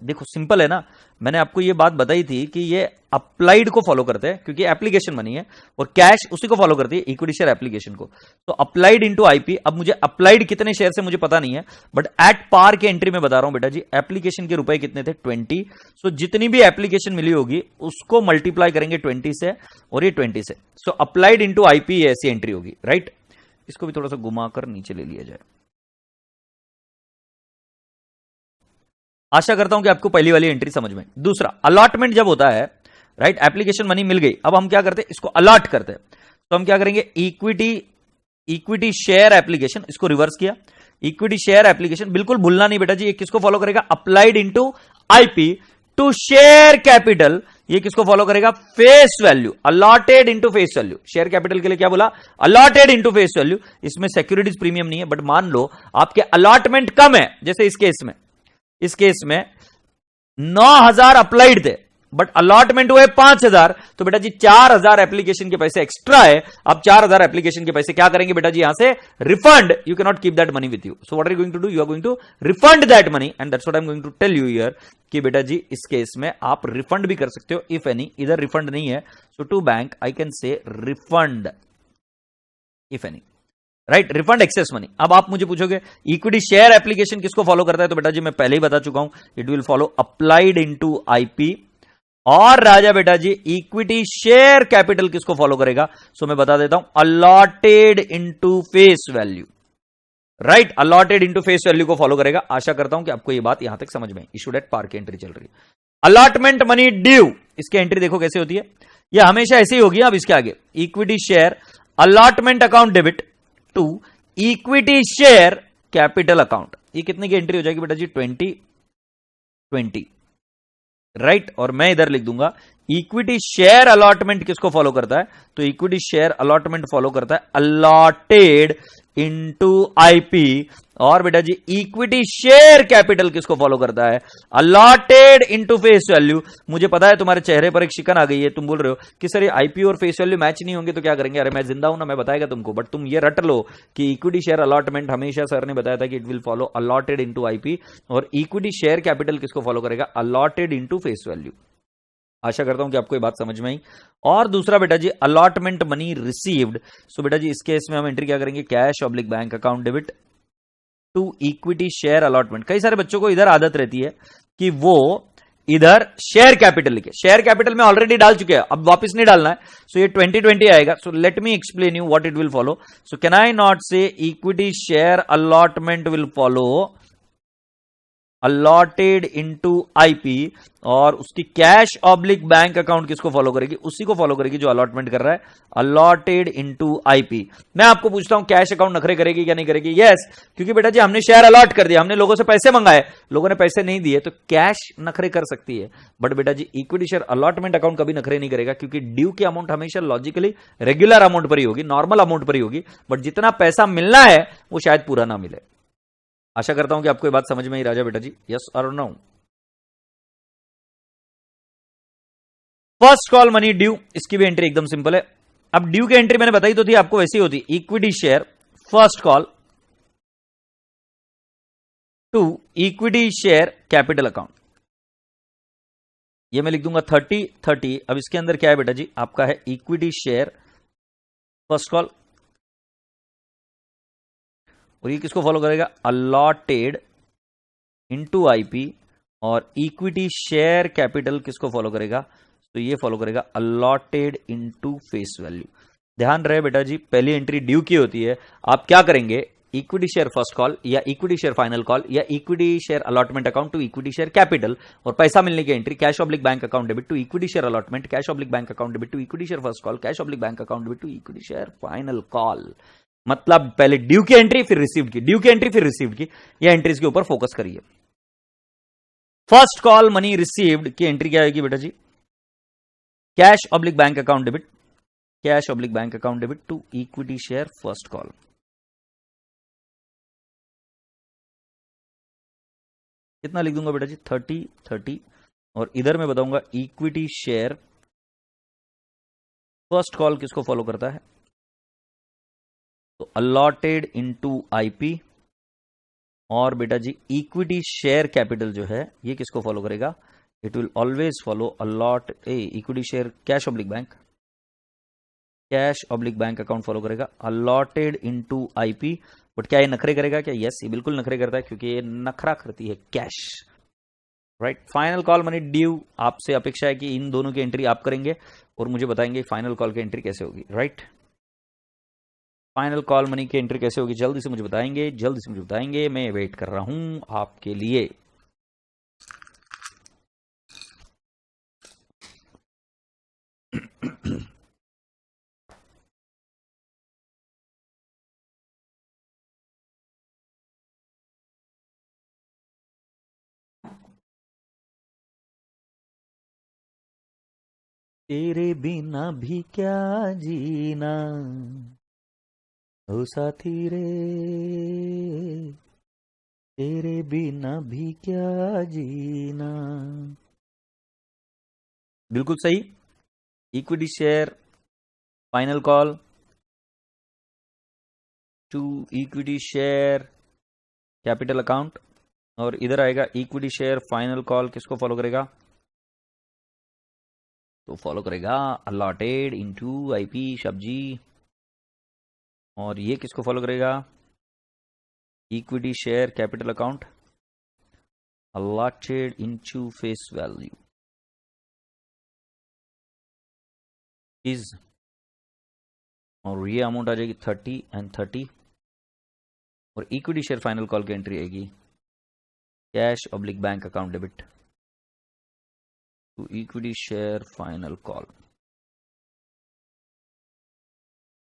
Speaker 1: देखो सिंपल है ना, मैंने आपको ये बात बताई थी कि ये अप्लाइड को फॉलो करते हैं क्योंकि एप्लीकेशन मनी है, और कैश उसी को फॉलो करती है, इक्विटी शेयर एप्लीकेशन को। तो अप्लाइड इंटू आईपी, अब मुझे अप्लाइड कितने शेयर से मुझे पता नहीं है, बट एट पार के एंट्री में बता रहा हूं बेटा जी, एप्लीकेशन के रुपए कितने थे 20। सो जितनी भी एप्लीकेशन मिली होगी उसको मल्टीप्लाई करेंगे 20 से और ये 20 से। सो अप्लाइड इंटू आईपी ऐसी एंट्री होगी, राइट। इसको भी थोड़ा सा घुमाकर नीचे ले लिया जाए। आशा करता हूं कि आपको पहली वाली एंट्री समझ में। दूसरा, अलॉटमेंट जब होता है, राइट, एप्लीकेशन मनी मिल गई, अब हम क्या करते हैं, इसको अलॉट करते हैं। तो हम क्या करेंगे, इक्विटी शेयर एप्लीकेशन, इसको रिवर्स किया, इक्विटी शेयर एप्लीकेशन, बिल्कुल भूलना नहीं बेटा जी, ये किसको फॉलो करेगा, applied into IP to share capital, ये किसको फॉलो करेगा, face value, allotted into face value. Share capital के लिए क्या बोला, अलॉटेड इंटू फेस वैल्यू। इसमें सिक्योरिटीज प्रीमियम नहीं है, बट मान लो आपके अलॉटमेंट कम है, जैसे इस केस में 9,000 अप्लाइड थे बट अलॉटमेंट हुए 5,000, तो बेटा जी 4,000 एप्लीकेशन के पैसे एक्स्ट्रा है। अब 4,000 एप्लीकेशन के पैसे क्या करेंगे बेटा जी, यहां से refund, you can not keep that money with you. So what are you going to do, you are going to refund that money, and that's what I am going to tell you here कि बेटा जी इस case में आप refund भी कर सकते हो इफ एनी। इधर रिफंड नहीं है, so to bank I can say refund if any, right, refund excess money. अब आप मुझे पूछोगे इक्विटी शेयर एप्लीकेशन किसको फॉलो करता है, तो बेटा जी मैं पहले ही बता चुका हूं, it will follow applied into IP. और राजा बेटा जी इक्विटी शेयर कैपिटल किसको फॉलो करेगा, सो मैं बता देता हूं, allotted into face value, right, allotted into face value को फॉलो करेगा। आशा करता हूं कि आपको यह बात यहां तक समझ में, इशूड एट पार की एंट्री चल रही है। अलॉटमेंट मनी ड्यू, इसकी एंट्री देखो कैसे होती है, यह हमेशा ऐसे ही होगी। अब इसके आगे equity share allotment account debit to equity share capital account, ये कितने की एंट्री हो जाएगी बेटा जी, 20, राइट। और मैं इधर लिख दूंगा इक्विटी शेयर अलॉटमेंट किसको फॉलो करता है, तो इक्विटी शेयर अलॉटमेंट फॉलो करता है अलॉटेड इनटू आईपी। और बेटा जी इक्विटी शेयर कैपिटल किसको फॉलो करता है, अलॉटेड इनटू फेस वैल्यू। मुझे पता है तुम्हारे चेहरे पर एक शिकन आ गई है, तुम बोल रहे हो कि सर ये आईपी और फेस वैल्यू मैच नहीं होंगे तो क्या करेंगे। अरे मैं जिंदा हूं ना, मैं बताएगा तुमको, बट तुम ये रट लो कि इक्विटी शेयर अलॉटमेंट हमेशा सर ने बताया था कि it will follow allotted into IP, और इक्विटी शेयर कैपिटल किसको फॉलो करेगा, अलॉटेड इनटू फेस वैल्यू। आशा करता हूं कि आपको ये बात समझ में आई। और दूसरा बेटा जी अलॉटमेंट मनी रिसीव्ड, सो बेटा जी इस केस में हम एंट्री क्या करेंगे, cash oblique bank account debit to equity share allotment. कई सारे बच्चों को इधर आदत रहती है कि वो इधर शेयर कैपिटल लिखे, शेयर कैपिटल में ऑलरेडी डाल चुके हैं, अब वापस नहीं डालना है, सो ये 2020 आएगा। So let me explain you what it will follow. So can I not say equity share allotment will follow allotted into IP, और उसकी कैश ऑब्लिक बैंक अकाउंट किसको फॉलो करेगी, उसी को फॉलो करेगी जो अलॉटमेंट कर रहा है, अलॉटेड इनटू आईपी। मैं आपको पूछता हूं कैश अकाउंट नखरे करेगी क्या नहीं करेगी, यस, क्योंकि बेटा जी हमने शेयर अलॉट कर दिया, हमने लोगों से पैसे मंगाए, लोगों ने पैसे नहीं दिए, तो कैश नखरे कर सकती है। बट बेटा जी इक्विटी शेयर अलॉटमेंट अकाउंट कभी नखरे नहीं करेगा, क्योंकि ड्यू की अमाउंट हमेशा लॉजिकली रेगुलर अमाउंट पर ही होगी, नॉर्मल अमाउंट पर ही होगी, बट जितना पैसा मिलना है वो शायद पूरा ना मिले। आशा करता हूं कि आपको ये बात समझ में आई राजा बेटा जी, यस और no. First call money due, इसकी भी एंट्री एकदम सिंपल है। अब ड्यू की एंट्री मैंने बताई तो थी आपको, वैसी होती equity share first call to equity share capital account, ये मैं लिख दूंगा 30-30। अब इसके अंदर क्या है बेटा जी, आपका है इक्विटी शेयर फर्स्ट कॉल, और ये किसको फॉलो करेगा, अलॉटेड इनटू आईपी, और इक्विटी शेयर कैपिटल किसको फॉलो करेगा, तो ये फॉलो करेगा अलॉटेड इनटू फेस वैल्यू। ध्यान रहे बेटा जी पहली एंट्री ड्यू की होती है, आप क्या करेंगे, इक्विटी शेयर फर्स्ट कॉल या इक्विटी शेयर फाइनल कॉल या equity share allotment account to equity share capital, और पैसा मिलने की entry cash oblique bank account debit to equity share allotment, cash oblique bank account debit to equity share first call, cash oblique bank account debit to equity share final call. मतलब पहले due की entry फिर received की, due की entry फिर received की, यह entries के ऊपर फोकस करिए। फर्स्ट कॉल मनी रिसीव्ड की एंट्री क्या आएगी बेटा जी, cash oblique bank account debit, cash oblique bank account debit to equity share first call. कितना लिख दूंगा बेटा जी, 30-30, और इधर मैं बताऊंगा इक्विटी शेयर फर्स्ट कॉल किसको फॉलो करता है, तो अलॉटेड इनटू आईपी, और बेटा जी इक्विटी शेयर कैपिटल जो है ये किसको फॉलो करेगा? It will always follow allot equity share cash oblique bank, cash oblique bank account follow करेगा अलॉटेड इनटू आईपी। बट क्या ये नखरे करेगा क्या? यस, ये बिल्कुल नखरे करता है क्योंकि ये नखरा करती है cash. Right, final call money due, आपसे अपेक्षा है कि इन दोनों की एंट्री आप करेंगे और मुझे बताएंगे फाइनल कॉल की एंट्री कैसे होगी। राइट, फाइनल कॉल मनी की एंट्री कैसे होगी जल्दी से मुझे बताएंगे, जल्दी से मुझे बताएंगे, मैं वेट कर रहा हूं आपके लिए। तेरे बिना भी क्या जीना ओ साथी रे, तेरे बिना भी क्या जीना। बिल्कुल सही, equity share final call to equity share capital account, और इधर आएगा इक्विटी शेयर फाइनल कॉल किसको फॉलो करेगा? तो फॉलो करेगा अलॉटेड इनटू आईपी सब्जी। और ये किसको फॉलो करेगा? Equity share capital account allotted into face value is, और ये अमाउंट आ जाएगी 30 एंड 30। और इक्विटी शेयर फाइनल कॉल की एंट्री आएगी cash oblique bank account debit to equity share final call.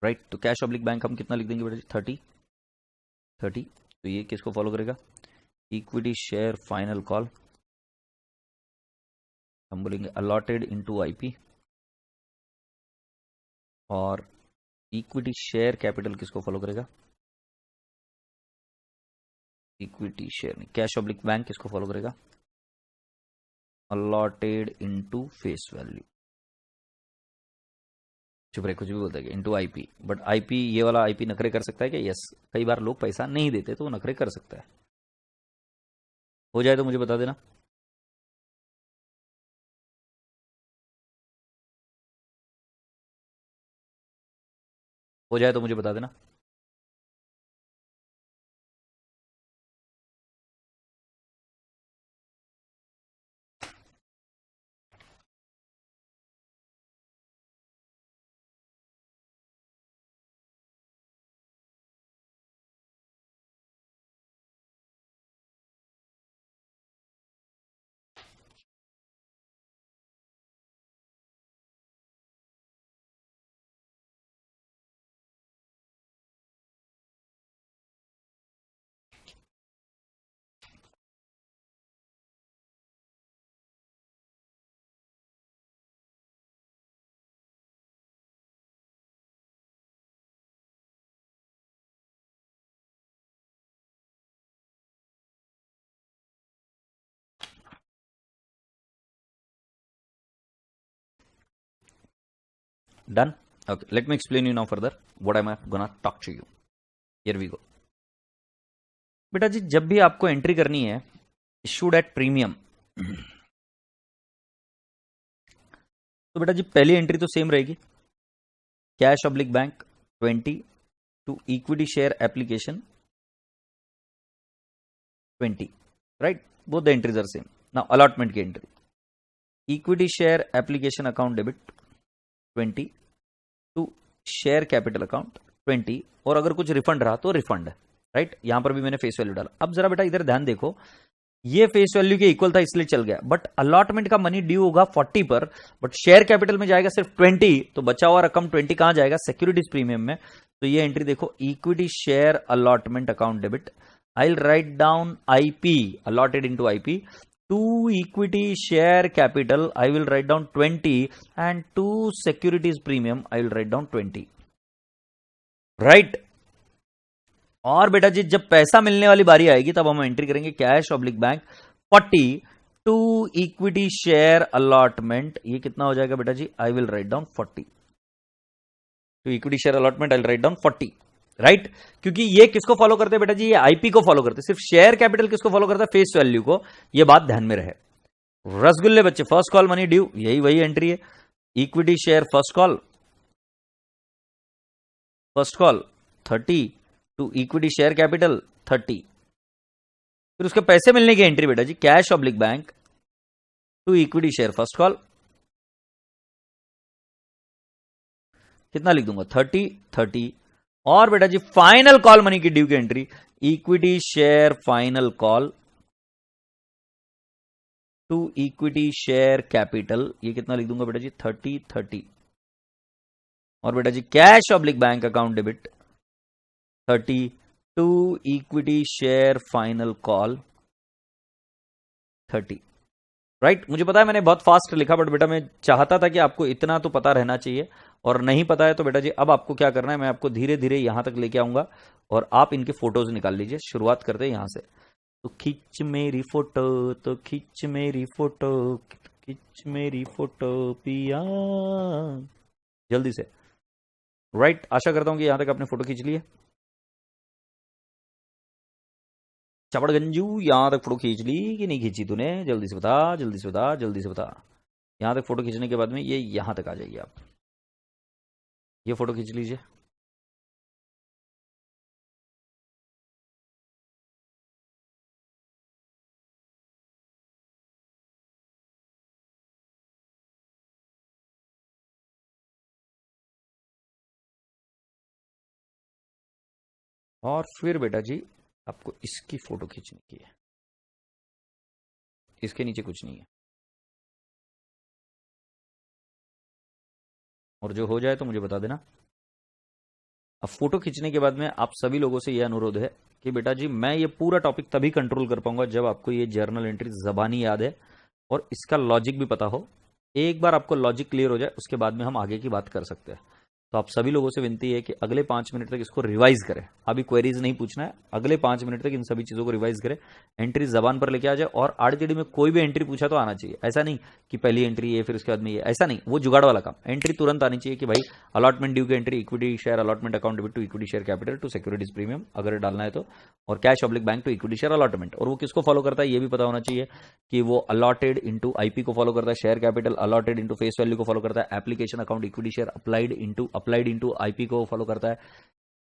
Speaker 1: Right, तो कैश ऑब्लिक बैंक हम कितना लिख देंगे बेटा? 30। तो ये किसको फॉलो करेगा? इक्विटी शेयर फाइनल कॉल, हम बोलेंगे अलॉटेड इनटू आईपी। और इक्विटी शेयर कैपिटल किसको फॉलो करेगा? Equity share cash oblique bank किसको फॉलो करेगा? Allotted into face value. चुप रहे, कुछ भी बोलते हैं इनटू आईपी, बट आईपी ये वाला आईपी नखरे कर सकता है क्या? यस, कई बार लोग पैसा नहीं देते तो वो नखरे कर सकता है। हो जाए तो मुझे बता देना। हो जाए तो मुझे बता देना। Done? Okay, let me explain you now further what am I gonna talk to you. Here we go. बेटा जी जब भी आपको एंट्री करनी है इशूड एट प्रीमियम, तो बेटा जी पहली एंट्री तो सेम रहेगी, cash oblique bank 20 to equity share application 20, right, both the entries are same. Now allotment की entry, equity share application account debit 20 to share capital account 20, और अगर कुछ रिफंड रहा तो रिफंड है। राइट, यहां पर भी मैंने फेस वैल्यू डाला। अब जरा बेटा इधर ध्यान देखो, ये फेस वैल्यू के इक्वल था इसलिए चल गया, बट अलॉटमेंट का मनी ड्यू होगा 40 पर, बट शेयर कैपिटल में जाएगा सिर्फ 20, तो बचा हुआ रकम 20 कहां जाएगा? सिक्योरिटीज प्रीमियम में। तो ये एंट्री देखो, equity share allotment account debit, I will write down IP allotted into IP to equity share capital, I will write down 20 and to securities premium I will write down 20। Right, और बेटा जी जब पैसा मिलने वाली बारी आएगी तब हम एंट्री करेंगे cash oblique bank 40 to equity share allotment, ये कितना हो जाएगा बेटा जी? I will write down 40 to equity share allotment, I will write down 40। Right क्योंकि ये किसको फॉलो करते हैं बेटा जी, ये आईपी को फॉलो करते हैं। सिर्फ शेयर कैपिटल किसको फॉलो करता है, फेस वैल्यू को। ये बात ध्यान में रहे। रसगुल्ले बच्चे, फर्स्ट कॉल मनी ड्यू, यही वही एंट्री है। Equity share first call 30 to equity share capital 30। फिर उसके पैसे मिलने की एंट्री बेटा जी, cash oblique bank to equity share first call, कितना लिख दूंगा 30। और बेटा जी फाइनल कॉल मनी की ड्यू की entry, equity share final call to equity share capital, ये कितना लिख दूंगा बेटा जी 30। और बेटा जी cash oblique bank account debit 30 to equity share final call 30। Right मुझे पता है मैंने बहुत फास्ट लिखा, बट बेटा मैं चाहता था कि आपको इतना तो पता रहना चाहिए। और नहीं पता है तो बेटा जी अब आपको क्या करना है, मैं आपको धीरे धीरे यहां तक लेके आऊंगा और आप इनके फोटोज निकाल लीजिए। शुरुआत करते हैं यहां से। तो खींच मेरी फोटो, तो खींच मेरी फोटो, खींच मेरी फोटो पिया, जल्दी से। राइट आशा करता हूं कि यहां तक आपने फोटो खींच ली है। चपड़गंजू यहां तक फोटो खींच ली कि नहीं खींची तूने, जल्दी से बता, जल्दी से बता, जल्दी से बता। यहां तक फोटो खींचने के बाद में ये यहां तक आ जाइए आप, ये फोटो खींच लीजिए। और फिर बेटा जी आपको इसकी फोटो खींचने की है, इसके नीचे कुछ नहीं है। और जो हो जाए तो मुझे बता देना। अब फोटो खींचने के बाद में आप सभी लोगों से यह अनुरोध है कि बेटा जी मैं ये पूरा टॉपिक तभी कंट्रोल कर पाऊंगा जब आपको ये जर्नल एंट्री जबानी याद है और इसका लॉजिक भी पता हो। एक बार आपको लॉजिक क्लियर हो जाए उसके बाद में हम आगे की बात कर सकते हैं। तो आप सभी लोगों से विनती है कि अगले 5 मिनट तक इसको रिवाइज करें। अभी क्वेरीज नहीं पूछना है, अगले 5 मिनट तक इन सभी चीजों को रिवाइज करें, एंट्री जबान पर लेके आ जाए। और आड़तीड़ी में कोई भी एंट्री पूछा तो आना चाहिए। ऐसा नहीं कि पहली एंट्री ये फिर उसके बाद में ये, ऐसा नहीं, वो जुगाड़ वाला काम। एंट्री तुरंत आनी चाहिए कि भाई अलॉटमेंट ड्यू की entry, equity share allotment account debit to equity share capital to securities premium अगर डालना है तो, और cash oblique bank to equity share allotment. और वो किसको फॉलो करता है ये भी पता होना चाहिए कि वो अलॉटेड इंटू आईपी को फॉलो करता है, share capital allotted into face value को फॉलो करता है, application account equity share applied into IP को फॉलो करता है,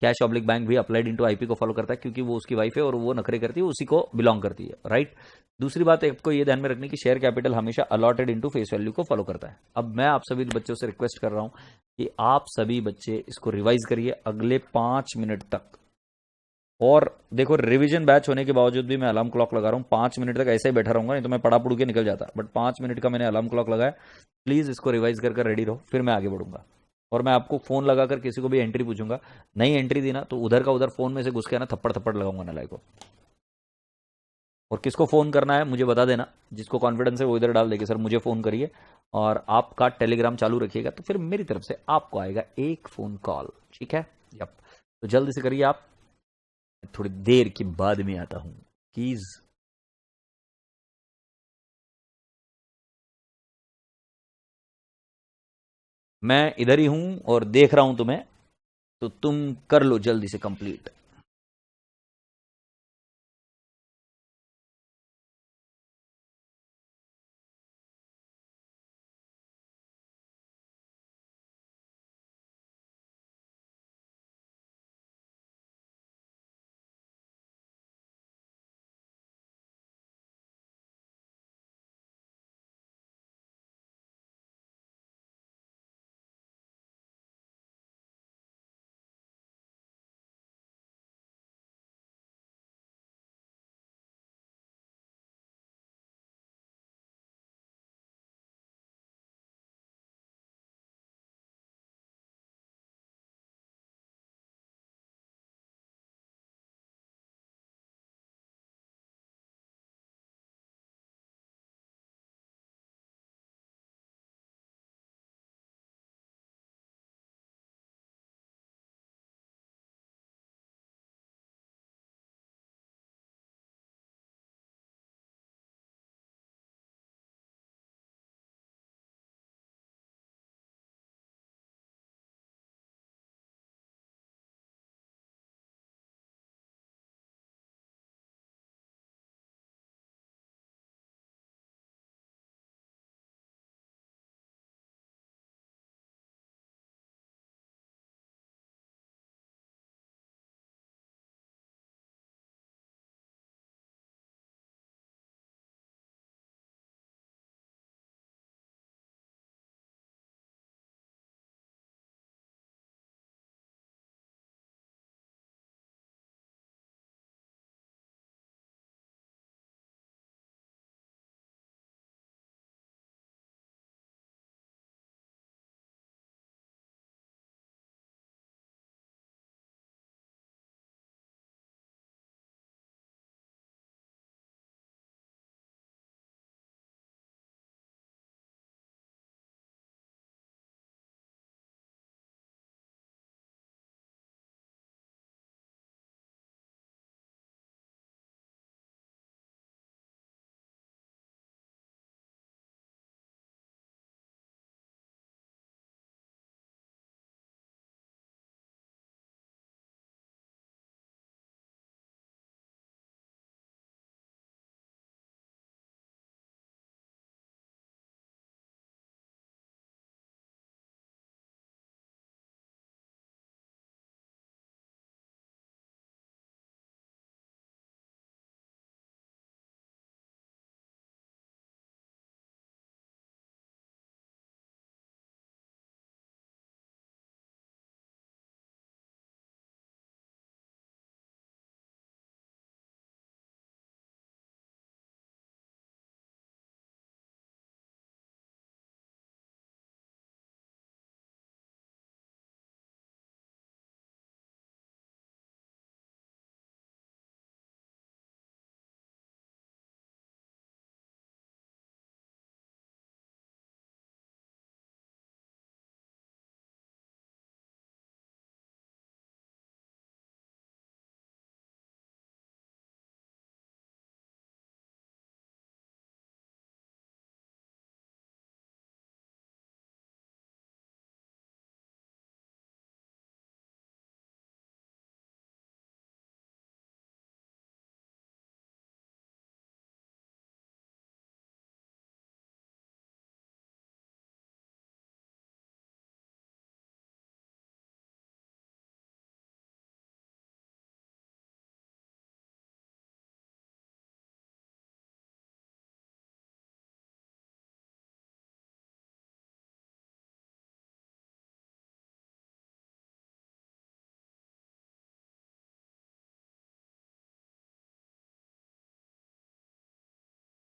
Speaker 1: कैश ऑब्लिक बैंक भी अप्लाइड इंटू आईपी को फॉलो करता है क्योंकि वो उसकी वाइफ है और वो नखरे करती है, उसी को बिलोंग करती है। राइट दूसरी बात आपको ये ध्यान में रखनी कि शेयर कैपिटल हमेशा अलॉटेड इंटू फेस वैल्यू को फॉलो करता है। अब मैं आप सभी बच्चों से रिक्वेस्ट कर रहा हूं कि आप सभी बच्चे इसको रिवाइज करिए अगले 5 मिनट तक। और देखो रिवीजन बैच होने के बावजूद भी मैं अलार्म क्लॉक लगा रहा हूँ, 5 मिनट तक ऐसे ही बैठा रहूंगा, नहीं तो मैं पढ़ा पढ़ के निकल जाता। बट 5 मिनट का मैंने अलार्म क्लॉक लगाया, प्लीज इसको रिवाइज कर रेडी रहो, फिर मैं आगे बढ़ूंगा। और मैं आपको फोन लगाकर किसी को भी एंट्री पूछूंगा, नई एंट्री दी ना तो उधर का उधर फोन में से घुस के ना थप्पड़ थप्पड़ लगाऊंगा नलाई को। और किसको फोन करना है मुझे बता देना, जिसको कॉन्फिडेंस है वो इधर डाल देगा सर मुझे फोन करिए। और आपका टेलीग्राम चालू रखिएगा तो फिर मेरी तरफ से आपको आएगा एक फोन कॉल, ठीक है। यप तो जल्दी से करिए आप, थोड़ी देर के बाद में आता हूं प्लीज। मैं इधर ही हूं और देख रहा हूं तुम्हें, तो तुम कर लो जल्दी से कंप्लीट।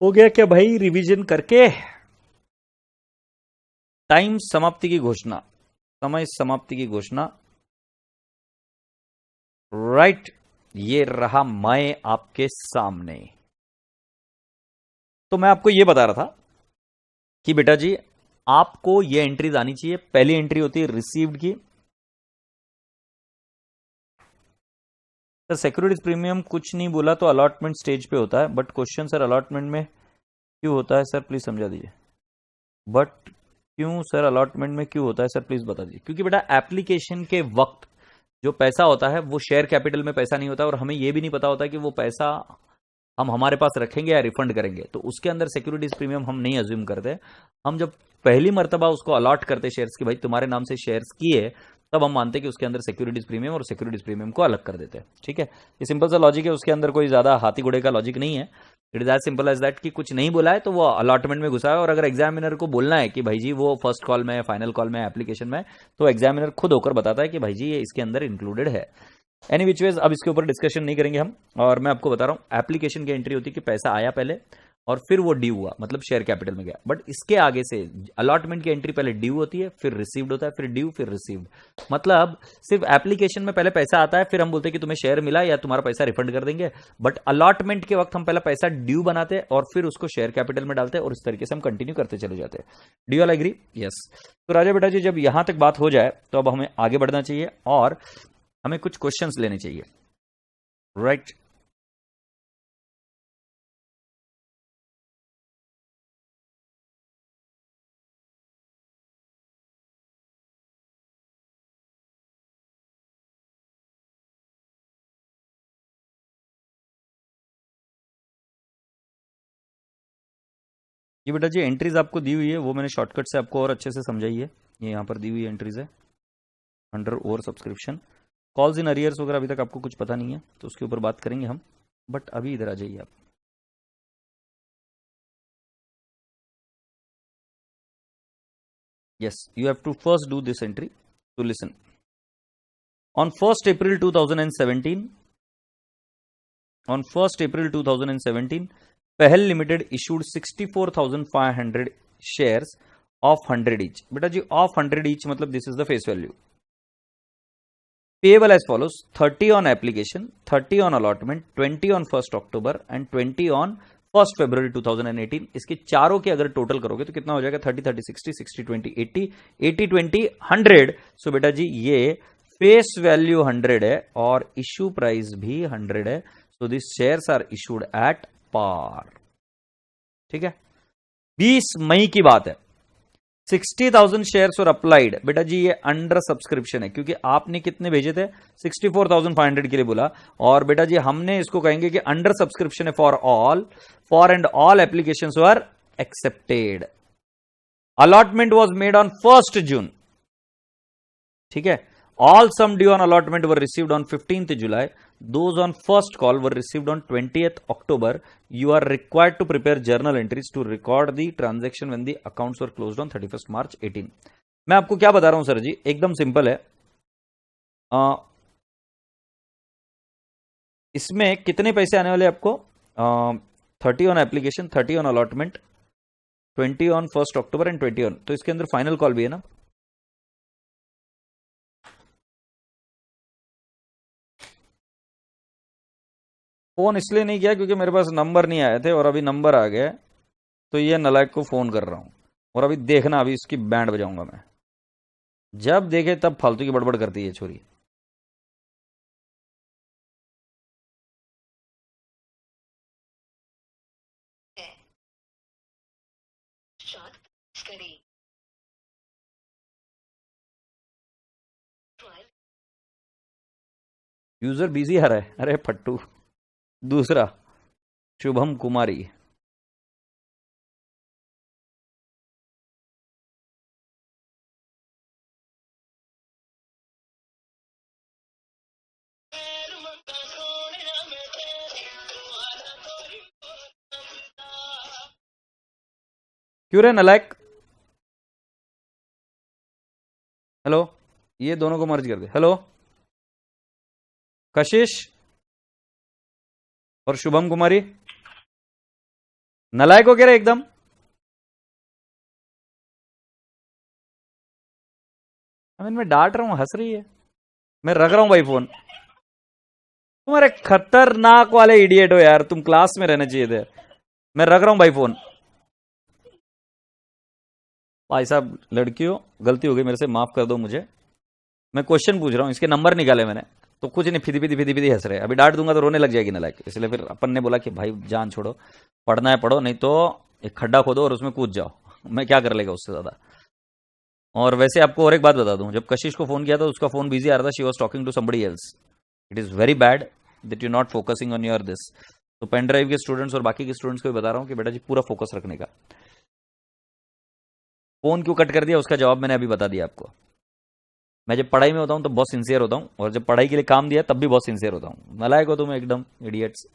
Speaker 1: हो गया क्या भाई रिवीजन करके? टाइम समाप्ति की घोषणा, समय समाप्ति की घोषणा। राइट, ये रहा मैं आपके सामने। तो मैं आपको ये बता रहा था कि बेटा जी आपको ये एंट्रीज आनी चाहिए। पहली एंट्री होती है रिसीव्ड की। सर सिक्योरिटीज प्रीमियम कुछ नहीं बोला तो अलॉटमेंट स्टेज पे होता है, बट क्वेश्चन सर अलॉटमेंट में क्यों होता है सर, प्लीज समझा दीजिए। बट क्यों सर अलॉटमेंट में क्यों होता है सर, प्लीज बता दीजिए। क्योंकि बेटा एप्लीकेशन के वक्त जो पैसा होता है वो शेयर कैपिटल में पैसा नहीं होता, और हमें ये भी नहीं पता होता कि वो पैसा हम हमारे पास रखेंगे या रिफंड करेंगे। तो उसके अंदर सिक्योरिटीज प्रीमियम हम नहीं अज्यूम करते। हम जब पहली मर्तबा उसको अलॉट करते शेयर्स की, भाई तुम्हारे नाम से शेयर्स किए, तब हम मानते हैं कि उसके अंदर सिक्योरिटीज प्रीमियम और सिक्योरिटीज प्रीमियम को अलग कर देते हैं। ठीक है, ये सिंपल सा लॉजिक है, उसके अंदर कोई ज्यादा हाथी घोड़े का लॉजिक नहीं है। It is as simple as that कि कुछ नहीं बोला है तो वो अलॉटमेंट में घुसा है, और अगर एग्जामिनर को बोलना है कि भाई जी वो फर्स्ट कॉल में, फाइनल कॉल में, एप्लीकेशन में, तो एग्जामिनर खुद होकर बताता है कि भाई जी ये इसके अंदर इंक्लूडेड है। एनी विच वेज अब इसके ऊपर डिस्कशन नहीं करेंगे हम। और मैं आपको बता रहा हूं एप्लीकेशन की एंट्री होती है कि पैसा आया पहले और फिर वो ड्यू हुआ, मतलब शेयर कैपिटल में गया। बट इसके आगे से अलॉटमेंट की एंट्री पहले ड्यू होती है, फिर रिसीव्ड होता है, फिर ड्यू, फिर रिसीव्ड। मतलब सिर्फ एप्लीकेशन में पहले पैसा आता है, फिर हम बोलते हैं कि तुम्हें शेयर मिला या तुम्हारा पैसा रिफंड कर देंगे। बट अलॉटमेंट के वक्त हम पहले पैसा ड्यू बनाते हैं और फिर उसको शेयर कैपिटल में डालते हैं, और इस तरीके से हम कंटिन्यू करते चले जाते हैं। Do you all agree? Yes. तो राजा बेटा जी जब यहां तक बात हो जाए तो अब हमें आगे बढ़ना चाहिए और हमें कुछ क्वेश्चंस लेने चाहिए। राइट, ये बेटा जी एंट्रीज आपको दी हुई है, वो मैंने शॉर्टकट से आपको और अच्छे से समझाई है। ये यहाँ पर दी हुई एंट्रीज है under over subscription. Calls in arrears वगैरह अभी तक आपको कुछ पता नहीं है तो उसके ऊपर बात करेंगे हम। बट अभी इधर आ जाइए आप। Yes, you have to first do this entry to listen. On 1 April 2017, on 1 April 2017, Pahal limited issued 64,500 shares of 100 each. बेटा जी ऑफ 100 ईच मतलब this is the face value. Payable as follows: 30 on application, 30 on allotment, 20 on 1st October and 20 on 1st February 2018। इसके चारों के अगर total करोगे तो कितना हो जाएगा? 30 30 60 60 20 80 80 20 100। सो बेटा जी ये फेस वैल्यू 100 है और इश्यू प्राइस भी 100 है। So this shares are issued at par. ठीक है, 20 मई की बात है। 60,000 शेयर्स और अप्लाइड। बेटा जी ये अंडर सब्सक्रिप्शन है क्योंकि आपने कितने भेजे थे? 64,500 के लिए बोला। और बेटा जी हमने इसको कहेंगे कि अंडर सब्सक्रिप्शन है for and all applications were accepted. Allotment was made on 1 जून। ठीक है, all sum due on allotment were received on 15th July. Those on first call were received on 20th October. You are required to prepare journal entries to record the transaction when the accounts were closed on 31st March 18। मैं आपको क्या बता रहा हूं sir जी, एकदम simple है। इसमें कितने पैसे आने वाले आपको? 30 on application, 30 on allotment, 20 on 1 October and 20 on, तो इसके अंदर फाइनल कॉल भी है ना। फोन इसलिए नहीं किया क्योंकि मेरे पास नंबर नहीं आए थे और अभी नंबर आ गया, तो ये नलायक को फोन कर रहा हूं। और अभी देखना, अभी इसकी बैंड बजाऊंगा मैं। जब देखे तब फालतू की बड़बड़ करती है छोरी। यूजर बिजी आ रहा है, अरे फट्टू। दूसरा शुभम कुमारी। क्यों रे नलायक? हेलो, ये दोनों को मर्ज कर दे। हेलो कशिश और शुभम कुमारी। नलायक हो क्या रे एकदम? मैं डांट रहा हूं, हंस रही है। मैं रख रहा हूं भाई फोन। तुम्हारे खतरनाक वाले इडियट हो यार, तुम क्लास में रहने चाहिए थे। मैं रख रहा हूं भाई फोन। भाई साहब लड़कियों, गलती हो गई मेरे से, माफ कर दो मुझे। मैं क्वेश्चन पूछ रहा हूं, इसके नंबर निकाले मैंने, तो कुछ नहीं, फिदी फिदी फिदी फिदी हंस रहे। अभी डांट दूंगा तो रोने लग जाएगी नालायक, इसलिए फिर अपन ने बोला कि भाई जान छोड़ो, पढ़ना है पढ़ो, नहीं तो एक खड्डा खोदो और उसमें कूद जाओ। मैं क्या कर लेगा उससे ज्यादा। और वैसे आपको और एक बात बता दूं, जब कशिश को फोन किया था उसका फोन बिजी आ रहा था, she was talking to somebody else. It is very bad that you not focusing on your this. तो पेन ड्राइव के स्टूडेंट्स और बाकी के स्टूडेंट्स को भी बता रहा हूँ कि बेटा जी पूरा फोकस रखने का। फोन क्यों कट कर दिया उसका जवाब मैंने अभी बता दिया आपको। मैं जब पढ़ाई में होता हूं तो बहुत सिंसियर होता हूं, और जब पढ़ाई के लिए काम दिया तब भी बहुत सिंसियर होता हूं। नालायक हो तुम एकदम, इडियट्स।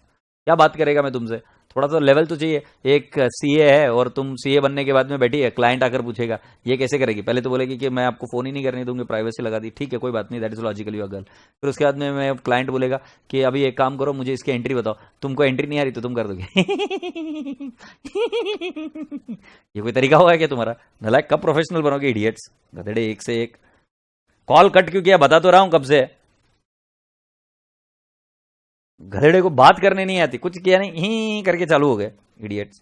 Speaker 1: क्या बात करेगा मैं तुमसे? थोड़ा सा लेवल तो चाहिए। एक सीए है और तुम सीए बनने के बाद में बैठी है, क्लाइंट आकर पूछेगा ये कैसे करेगी, पहले तो बोलेगी कि मैं आपको फोन ही नहीं करने दूंगी, प्राइवेसी लगा दी, ठीक है कोई बात नहीं, that is logical you girl. फिर उसके बाद में मैं क्लाइंट बोलेगा कि अभी एक काम करो, मुझे इसकी एंट्री बताओ, तुमको एंट्री नहीं आ रही तो तुम कर दोगे। ये कोई तरीका होगा क्या तुम्हारा? नालायक, कब प्रोफेशनल बनोगे इडियट्स, गधेड़े एक से एक। कॉल कट क्यों किया बता तो रहा हूं कब से। गधेड़े को बात करने नहीं आती, कुछ किया नहीं, ही करके चालू हो गए इडियट्स।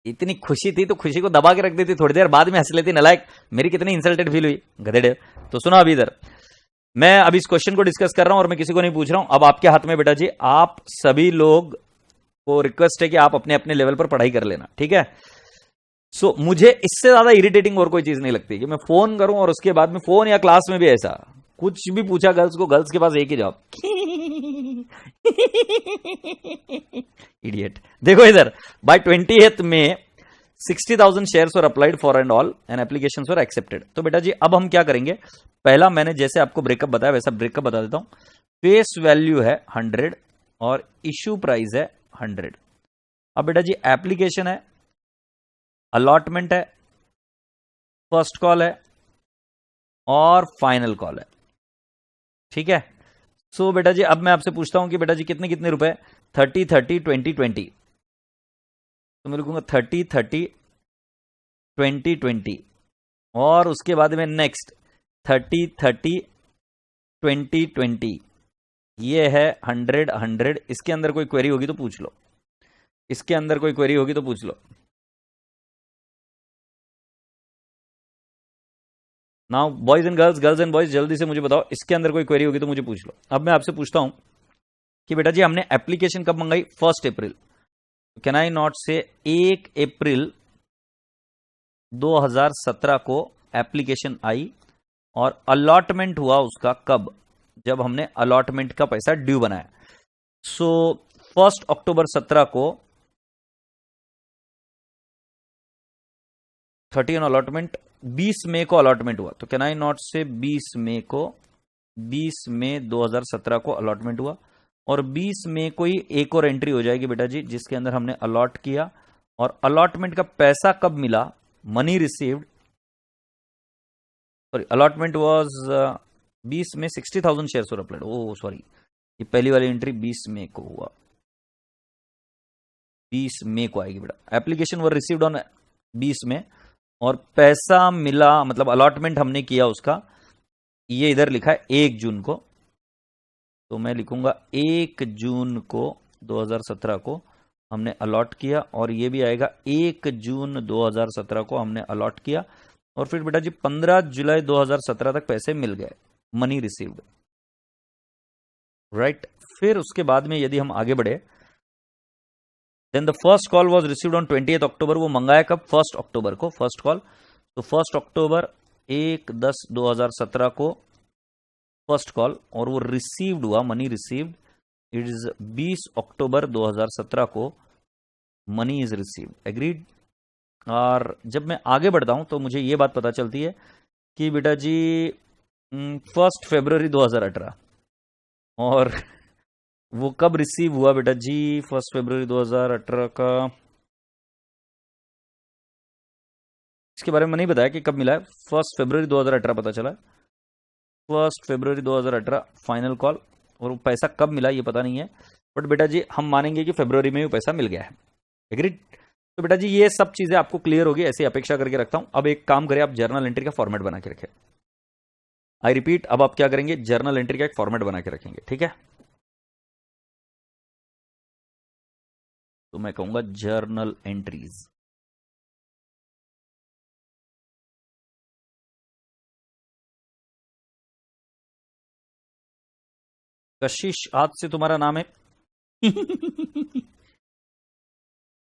Speaker 1: इतनी खुशी थी तो खुशी को दबा के रख देती, थोड़ी देर बाद में हंस लेती नालायक। मेरी कितनी इंसल्टेड फील हुई गधेड़े। तो सुनो अभी इधर, मैं अभी इस क्वेश्चन को डिस्कस कर रहा हूं और मैं किसी को नहीं पूछ रहा हूं, अब आपके हाथ में बेटा जी, आप सभी लोग को रिक्वेस्ट है कि आप अपने अपने लेवल पर पढ़ाई कर लेना, ठीक है। मुझे इससे ज्यादा इरिटेटिंग और कोई चीज नहीं लगती कि मैं फोन करूं और उसके बाद में फोन या क्लास में भी ऐसा कुछ भी पूछा गर्ल्स को, गर्ल्स के पास एक ही जवाब। इडियट। देखो इधर, बाय 20th में 60,000 shares were applied for and all and application were accepted. तो बेटा जी अब हम क्या करेंगे, पहला मैंने जैसे आपको ब्रेकअप बताया वैसा ब्रेकअप बता देता हूं। फेस वैल्यू है 100 और इश्यू प्राइस है 100। अब बेटा जी एप्लीकेशन है, अलॉटमेंट है, फर्स्ट कॉल है और फाइनल कॉल है, ठीक है। बेटा जी अब मैं आपसे पूछता हूं कि बेटा जी कितने कितने रुपए, 30 30 20 20। तो मैं लिखूंगा 30 30 20 20 और उसके बाद में नेक्स्ट 30 30 20 20। ये है 100 100। इसके अंदर कोई क्वेरी होगी तो पूछ लो, इसके अंदर कोई क्वेरी होगी तो पूछ लो। Now boys and girls, girls and boys, जल्दी से मुझे बताओ, इसके अंदर कोई क्वेरी होगी तो मुझे पूछ लो। अब मैं आपसे पूछता हूं कि बेटा जी हमने एप्लीकेशन कब मंगाई, 1 अप्रैल। कैन आई नॉट से 1 अप्रैल 2017 को एप्लीकेशन आई और अलॉटमेंट हुआ उसका कब, जब हमने अलॉटमेंट का पैसा ड्यू बनाया। 1 अक्टूबर 17 को 30 अलॉटमेंट, 20 मई को अलॉटमेंट हुआ। तो कैन आई नॉट से 20 मई को, 20 मई 2017 को अलॉटमेंट हुआ और 20 मई को ही एक और एंट्री हो जाएगी बेटा जी जिसके अंदर हमने अलॉट किया और अलॉटमेंट का पैसा कब मिला, money received, sorry allotment was 20 में 60,000 shares were applied. Oh sorry, ये पहली वाली एंट्री 20 मई को हुआ, 20 मई को आएगी बेटा। एप्लीकेशन वर रिसीव्ड ऑन 20 में और पैसा मिला, मतलब अलॉटमेंट हमने किया उसका, ये इधर लिखा है 1 जून को। तो मैं लिखूंगा 1 जून को 2017 को हमने अलॉट किया और ये भी आएगा 1 जून 2017 को हमने अलॉट किया और फिर बेटा जी 15 जुलाई 2017 तक पैसे मिल गए, मनी रिसीव्ड, राइट। फिर उसके बाद में यदि हम आगे बढ़े, then the first call was received on 20th October. वो मंगाया कब, 1 अक्टूबर को फर्स्ट कॉल। तो 1 अक्टूबर 1/10/2017 को फर्स्ट कॉल और वो रिसीव्ड हुआ, मनी रिसीव्ड, इट इज 20 अक्टूबर 2017 को मनी इज रिसीव्ड, एग्रीड। और जब मैं आगे बढ़ता हूं तो मुझे ये बात पता चलती है कि बेटा जी 1 फरवरी 2018 और वो कब रिसीव हुआ बेटा जी, 1 फरवरी 2018 का, इसके बारे में नहीं बताया कि कब मिला है। 1 फरवरी 2018 पता चला। 1 फरवरी 2018 फाइनल कॉल। और वो पैसा कब मिला ये पता नहीं है, बट बेटा जी हम मानेंगे कि फरवरी में भी पैसा मिल गया है। एग्रीड? तो बेटा जी ये सब चीजें आपको क्लियर होगी, ऐसी अपेक्षा करके रखता हूं। अब एक काम करें, आप जर्नल एंट्री का फॉर्मेट बना के रखें। आई रिपीट, अब आप क्या करेंगे, जर्नल एंट्री का एक फॉर्मेट बना के रखेंगे, ठीक है? तो मैं कहूंगा जर्नल एंट्रीज। कशिश आज से तुम्हारा नाम है।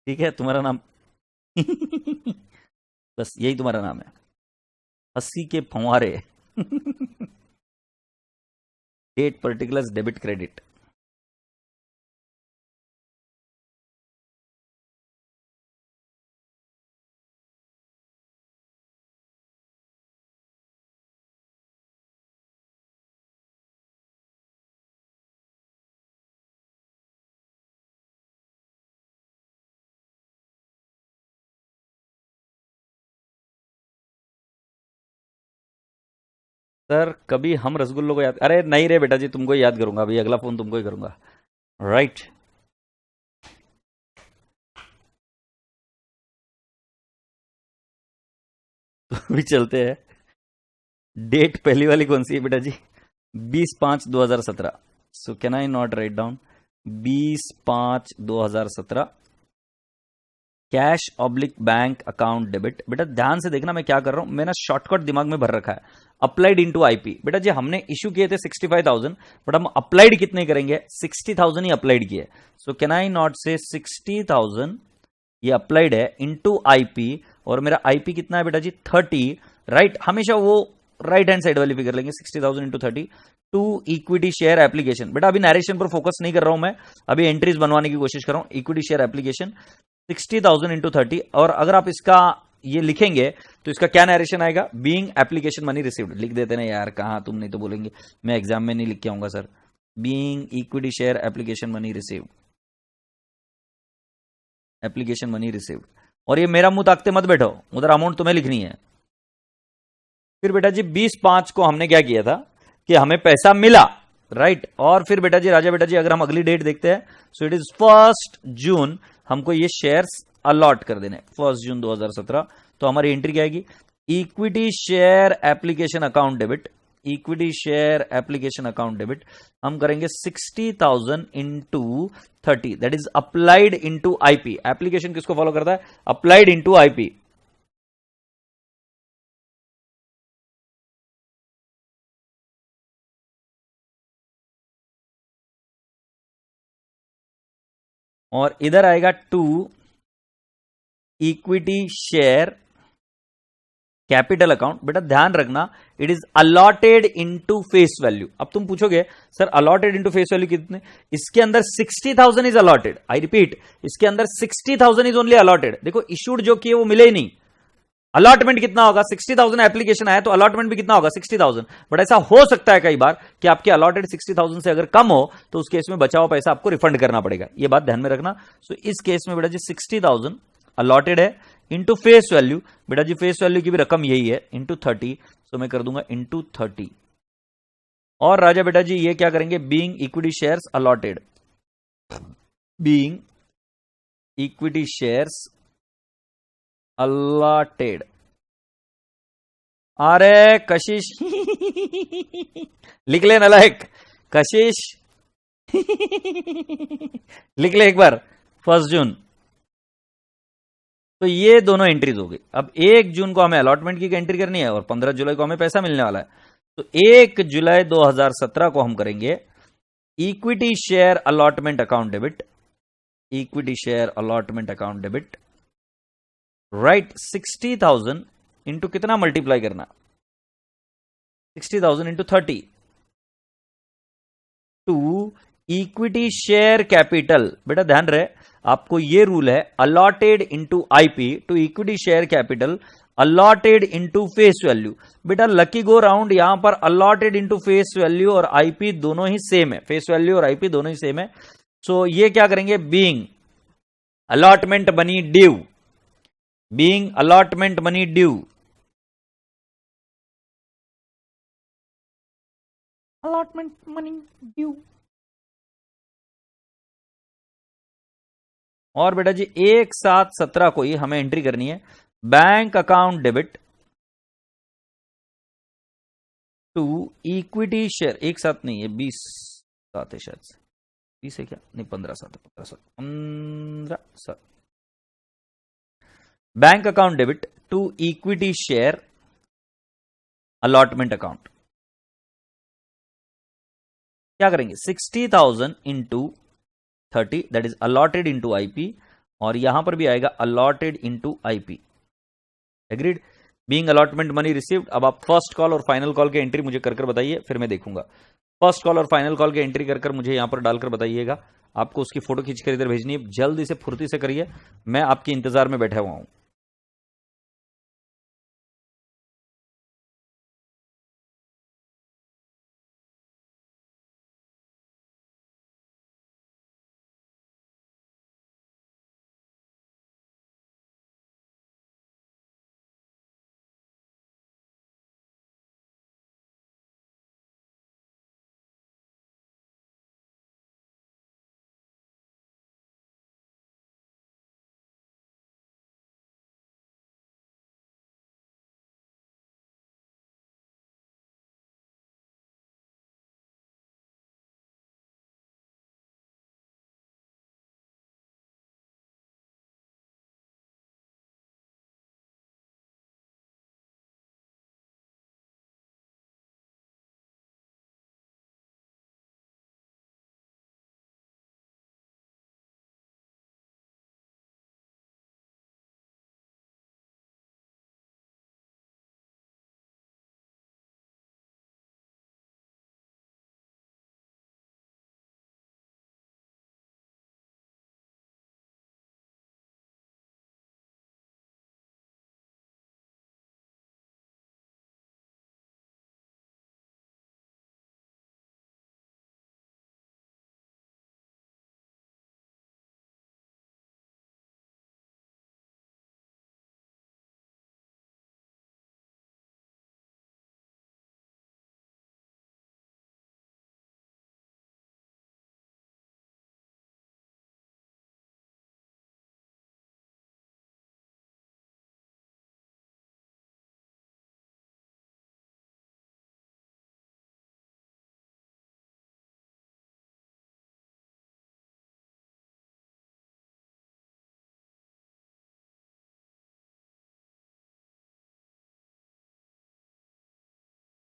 Speaker 1: ठीक है, तुम्हारा नाम बस यही तुम्हारा नाम है, हंसी के फंवारे। Date particulars debit credit. Sir कभी हम रसगुल्लों को याद, अरे नहीं रे बेटा जी, तुमको ही याद करूंगा, अभी अगला फोन तुमको ही करूंगा। राइट तो अभी चलते हैं। डेट पहली वाली कौन सी है बेटा जी? 20/5/2017। सो can I not write down 20/5/2017 cash oblique bank account debit. बेटा ध्यान से देखना मैं क्या कर रहा हूं, मैंने शॉर्टकट दिमाग में भर रखा है, अप्लाइड इनटू आईपी। बेटा जी हमने इशू किए थे 65,000, बट हम अप्लाइड कितने करेंगे, 60,000 ही अप्लाइड किए। सो कैन आई नॉट से 60,000 ये अप्लाइड है इनटू आईपी, और मेरा आईपी कितना है बेटा जी 30। राइट, हमेशा वो राइट हैंड साइड वाली फिगर लेंगे, 60,000 into 30 to equity share application. बेटा अभी नरेशन पर फोकस नहीं कर रहा हूं मैं, अभी एंट्रीज बनवाने की कोशिश कर रहा हूं। इक्विटी शेयर एप्लीकेशन 60,000 इंटू 30, और अगर आप इसका ये लिखेंगे तो इसका क्या नरेशन आएगा, बीइंग एप्लीकेशन मनी रिसीव्ड। लिख देते ना यार, कहां तुम, नहीं तो बोलेंगे मैं एग्जाम में नहीं लिख के आऊंगा sir. Being equity share application money received, application money received. और ये मेरा मुंह ताकते मत बैठो, उधर अमाउंट तुम्हें लिखनी है। फिर बेटा जी 20/5 को हमने क्या किया था कि हमें पैसा मिला, राइट। और फिर बेटा जी राजा बेटा जी अगर हम अगली डेट देखते हैं, सो इट इज 1 जून, हमको ये शेयर्स अलॉट कर देने 1 जून 2017। तो हमारी एंट्री क्या आएगी, equity share application account debit, equity share application account debit. हम करेंगे 60,000 into 30, that is applied into IP. Application किसको फॉलो करता है, अप्लाइड इंटू आईपी। और इधर आएगा to equity share capital account. बेटा ध्यान रखना, it is allotted into face value. अब तुम पूछोगे sir allotted into face value कितने, इसके अंदर 60,000 इज अलॉटेड। आई रिपीट, इसके अंदर 60,000 इज ओनली अलॉटेड। देखो इशूड जो किए वो मिले ही नहीं, अलॉटमेंट कितना होगा 60,000 एप्लीकेशन आया तो अलॉटमेंट भी कितना होगा 60,000। बट ऐसा हो सकता है कई बार कि आपके अलॉटेड 60,000 से अगर कम हो तो उस केस में बचा हुआ पैसा आपको रिफंड करना पड़ेगा, ये बात ध्यान में रखना। सो इस केस में बेटा जी 60,000 अलॉटेड है इंटू फेस वैल्यू। बेटा जी फेस वैल्यू की भी रकम यही है इंटू 30, सो मैं कर दूंगा इंटू 30। और राजा बेटा जी ये क्या करेंगे, being equity shares allotted, being equity shares allotted. अरे कशिश लिख ले नालायक, कशिश लिख ले एक बार 1 जून। तो ये दोनों एंट्रीज हो गई। अब 1 जून को हमें अलॉटमेंट की एंट्री करनी है और 15 जुलाई को हमें पैसा मिलने वाला है। तो 1 जुलाई 2017 को हम करेंगे equity share allotment account debit, equity share allotment account debit, right. 60,000 into कितना मल्टीप्लाई करना, 60,000 into 30 to equity share capital. बेटा ध्यान रहे आपको ये रूल है, allotted into IP to equity share capital, allotted into face value. बेटा लकी गो राउंड, यहां पर अलॉटेड इंटू फेस वैल्यू और आईपी दोनों ही सेम है, फेस वैल्यू और आईपी दोनों ही सेम है। सो ये क्या करेंगे, being allotment money due, being allotment money due, allotment money due. और बेटा जी 1/7/17 को ही हमें एंट्री करनी है। Bank account debit to equity share, एक साथ नहीं है, 20/7 है शायद से, 20 है क्या, नहीं 15/7 है, 15/7। Bank account debit to equity share allotment account. क्या करेंगे, 60,000 into 30 that is allotted into IP, और यहां पर भी आएगा allotted into IP. Agreed. Being allotment money received. अब आप फर्स्ट कॉल और फाइनल कॉल के एंट्री मुझे कर बताइए, फिर मैं देखूंगा। फर्स्ट कॉल और फाइनल कॉल के एंट्री कर मुझे यहां पर डालकर बताइएगा। आपको उसकी फोटो खींचकर इधर भेजनी है, जल्दी से फुर्ती से करिए, मैं आपके इंतजार में बैठा हुआ हूं।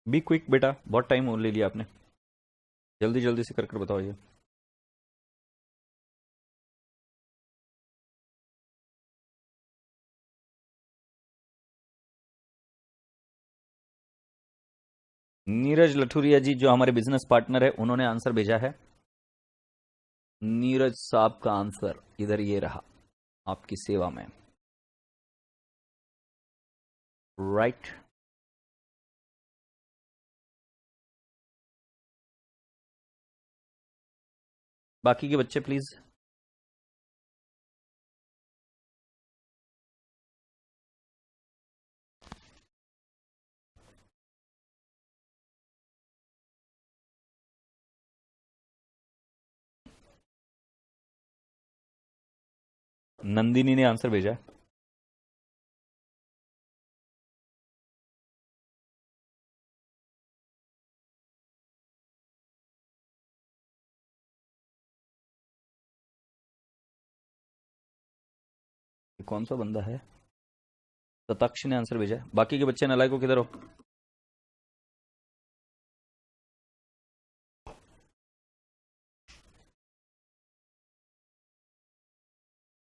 Speaker 1: बी क्विक बेटा, बहुत टाइम ले लिया आपने, जल्दी जल्दी से कर बताओ ये। नीरज लठुरिया जी जो हमारे बिजनेस पार्टनर है, उन्होंने आंसर भेजा है। नीरज साहब का आंसर इधर ये रहा, आपकी सेवा में। राइट। बाकी के बच्चे प्लीज। नंदिनी ने आंसर भेजा है। कौन सा बंदा है, ततक्ष ने आंसर भेजा है। बाकी के बच्चे नालायक को किधर हो।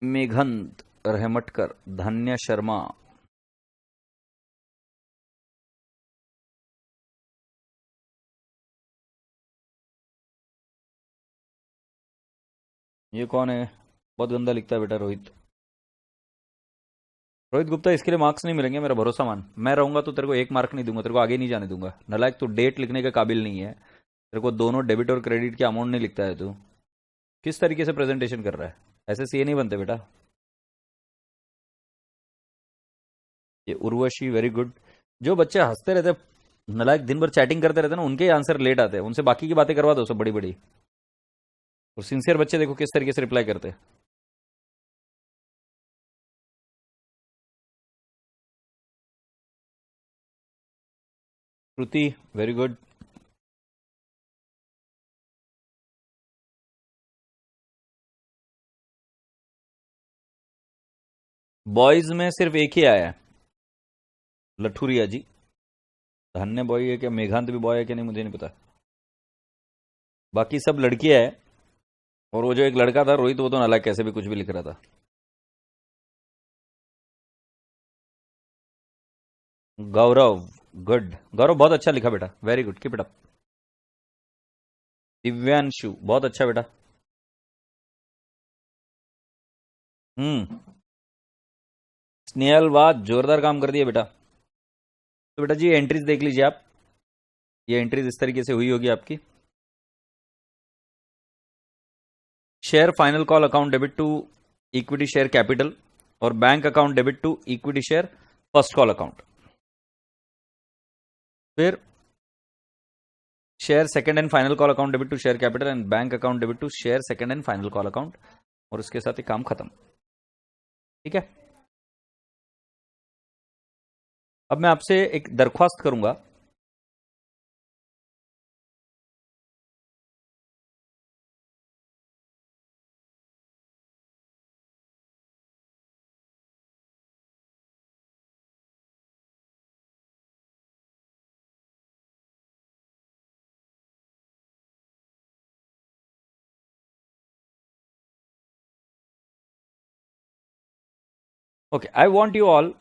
Speaker 1: मेघंत रहमटकर, धन्य शर्मा, ये कौन है, बहुत गंदा लिखता है बेटा, रोहित। रोहित गुप्ता, इसके लिए मार्क्स नहीं मिलेंगे, मेरा भरोसा मान। मैं रहूंगा तो तेरे को 1 मार्क नहीं दूंगा, तेरे को आगे नहीं जाने दूंगा। नालायक, तू डेट लिखने के काबिल नहीं है, तेरे को दोनों डेबिट और क्रेडिट के अमाउंट नहीं लिखता है। तू किस तरीके से प्रेजेंटेशन कर रहा है, ऐसे सीए नहीं बनते बेटा। ये उर्वशी, वेरी गुड। जो बच्चे हंसते रहते नालायक दिन भर चैटिंग करते रहते हैं ना, उनके आंसर लेट आते हैं, उनसे बाकी की बातें करवा दो सब बड़ी बड़ी। और सिंसियर बच्चे देखो किस तरीके से रिप्लाई करते हैं। श्रुति वेरी गुड। बॉयज में सिर्फ एक ही आया है, लठुरिया जी। धन्य बॉय है क्या, मेघांत भी बॉय है क्या नहीं मुझे नहीं पता, बाकी सब लड़कियां है। और वो जो एक लड़का था रोहित, वो तो नालायक कैसे भी कुछ भी लिख रहा था। गौरव गुड, गौरव बहुत अच्छा लिखा बेटा, very good, keep it up. Divyanshu बहुत अच्छा बेटा। स्नेहल वाह, जोरदार काम कर दिया बेटा। तो बेटा जी एंट्रीज देख लीजिए आप, ये एंट्रीज इस तरीके से हुई होगी आपकी। Share final call account debit to equity share capital, और bank account debit to equity share first call account. फिर share second and final call account debit to share capital and bank account debit to share second and final call account, और उसके साथ ही काम खत्म। ठीक है, अब मैं आपसे एक दरख्वास्त करूंगा। Okay, I want you all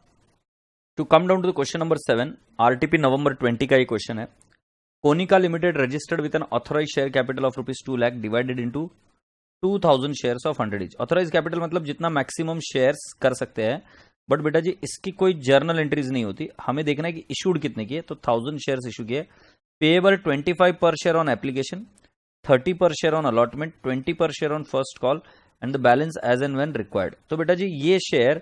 Speaker 1: to come down to the question number 7। RTP नवंबर 20 का ये क्वेश्चन है। Konika limited registered with an authorise share capital of ₹2 lakh divided into 2000 shares of 100 each. Authorise capital मतलब जितना मैक्सिमम शेयर्स कर सकते हैं, but बेटा जी इसकी कोई जर्नल एंट्रीज नहीं होती, हमें देखना है कि इशूड कितने की है। तो 1000 शेयर्स इशू किए, पेएबल 25 पर शेयर ऑन एप्लीकेशन, 30 पर share on allotment, 20 per share on first call and the balance as and when required. तो बेटा जी ये शेयर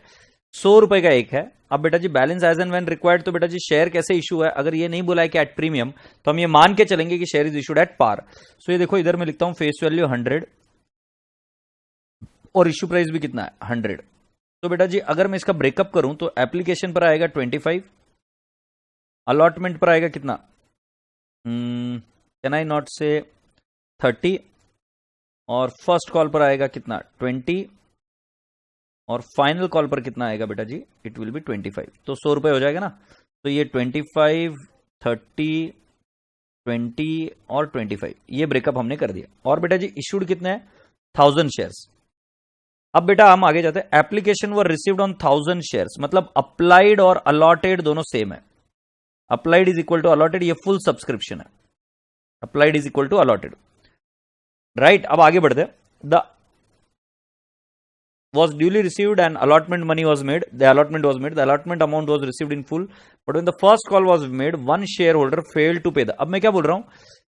Speaker 1: 100 रुपए का एक है। अब बेटा जी balance as and when required, तो बेटा जी शेयर कैसे इशू है, अगर ये नहीं बोला है कि एट प्रीमियम, तो हम ये मान के चलेंगे कि share is issued at par. So ये देखो इधर मैं लिखता हूं फेस वैल्यू 100 और इशू प्राइस भी कितना है 100। तो बेटा जी अगर मैं इसका ब्रेकअप करूं तो एप्लीकेशन पर आएगा 25, अलॉटमेंट पर आएगा कितना, कैन आई नॉट से 30, और फर्स्ट कॉल पर आएगा कितना 20, और फाइनल कॉल पर कितना आएगा बेटा जी, इट विल बी 25। तो 100 रुपए हो जाएगा ना। तो ये 25, 30, 20 और 25 ये ब्रेकअप हमने कर दिया। और बेटा जी इशूड कितने हैं 1000 शेयर्स। अब बेटा हम आगे जाते हैं। Application were received on 1000 shares, मतलब अप्लाइड और अलॉटेड दोनों सेम है। Applied is equal to allotted, ये फुल सब्सक्रिप्शन है। Applied is equal to allotted, right. अब आगे बढ़ते हैं। The was duly received and allotment money was made. The allotment was made. The allotment amount was received in full. But when the first call was made, one shareholder failed to pay the. अब मैं क्या बोल रहा हूं,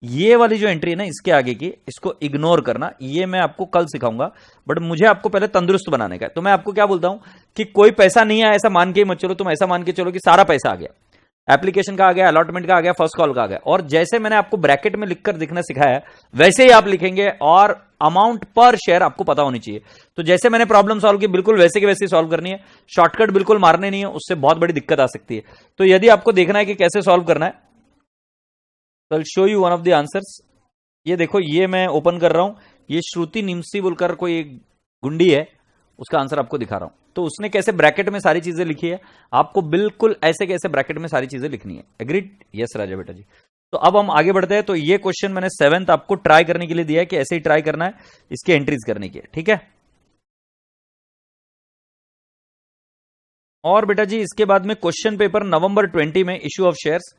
Speaker 1: ये वाली जो entry है ना इसके आगे की, इसको इग्नोर करना, ये मैं आपको कल सिखाऊंगा। बट मुझे आपको पहले तंदुरुस्त बनाने का है। तो मैं आपको क्या बोलता हूं कि कोई पैसा नहीं है ऐसा मान के मत चलो, तुम ऐसा मान के चलो कि सारा पैसा आ गया, एप्लीकेशन का आ गया, अलॉटमेंट का आ गया, फर्स्ट कॉल का आ गया। और जैसे मैंने आपको ब्रैकेट में लिखकर दिखना सिखाया वैसे ही आप लिखेंगे, और अमाउंट पर शेयर आपको पता होनी चाहिए। तो जैसे मैंने प्रॉब्लम सॉल्व की बिल्कुल वैसे के वैसे सॉल्व करनी है, शॉर्टकट बिल्कुल मारने नहीं है, उससे बहुत बड़ी दिक्कत आ सकती है। तो यदि आपको देखना है कि कैसे सॉल्व करना है, तो I show you one of the answers. ये देखो, ये मैं ओपन कर रहा हूं, ये श्रुति निम्सी बोलकर कोई एक गुंडी है, उसका आंसर आपको दिखा रहा हूं। तो उसने कैसे ब्रैकेट में सारी चीजें लिखी है, आपको बिल्कुल ऐसे कैसे ब्रैकेट में सारी चीजें लिखनी है। एग्रीड? यस राजा बेटा जी। तो अब हम आगे बढ़ते हैं। तो ये क्वेश्चन मैंने 7th आपको ट्राई करने के लिए दिया है कि ऐसे ही ट्राई करना है, इसकी एंट्रीज करने की, ठीक है। और बेटा जी इसके बाद में क्वेश्चन पेपर नवंबर 20 में इश्यू ऑफ शेयर्स।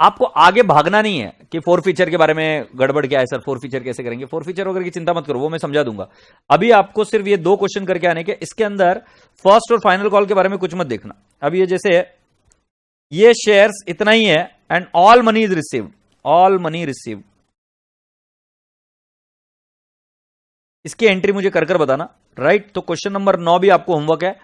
Speaker 1: आपको आगे भागना नहीं है कि फोर फीचर के बारे में गड़बड़ क्या है सर, फोर फीचर कैसे करेंगे, फोर फीचर वगैरह की चिंता मत करो, वो मैं समझा दूंगा। अभी आपको सिर्फ ये 2 क्वेश्चन करके आने के, इसके अंदर फर्स्ट और फाइनल कॉल के बारे में कुछ मत देखना। अब ये जैसे ये शेयर्स इतना ही है and all money is received, all money received, इसकी एंट्री मुझे कर कर बताना, राइट। तो क्वेश्चन नंबर 9 भी आपको होमवर्क है।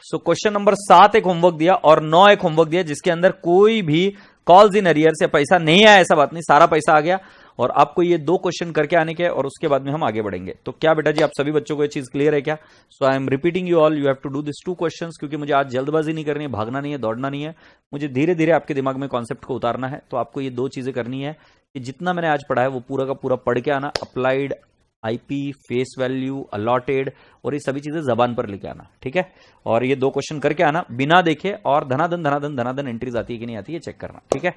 Speaker 1: सो क्वेश्चन नंबर 7 एक होमवर्क दिया और 9 एक होमवर्क दिया, जिसके अंदर कोई भी कॉल्स इन अरियर से पैसा नहीं आया ऐसा बात नहीं, सारा पैसा आ गया और आपको ये 2 क्वेश्चन करके आने के और उसके बाद में हम आगे बढ़ेंगे। तो क्या बेटा जी आप सभी बच्चों को ये चीज क्लियर है क्या? So I am repeating you all, you have to do this 2 questions, क्योंकि मुझे आज जल्दबाजी नहीं करनी है, भागना नहीं है, दौड़ना नहीं है, मुझे धीरे धीरे आपके दिमाग में कॉन्सेप्ट को उतारना है। तो आपको ये 2 चीजें करनी है कि जितना मैंने आज पढ़ा है वो पूरा का पूरा पढ़ के आना, applied, IP, face value, allotted और ये सभी चीजें जबान पर लेके आना, ठीक है। और ये 2 क्वेश्चन करके आना बिना देखे, और धनाधन धनाधन धनाधन एंट्रीज आती है कि नहीं आती है चेक करना, ठीक है।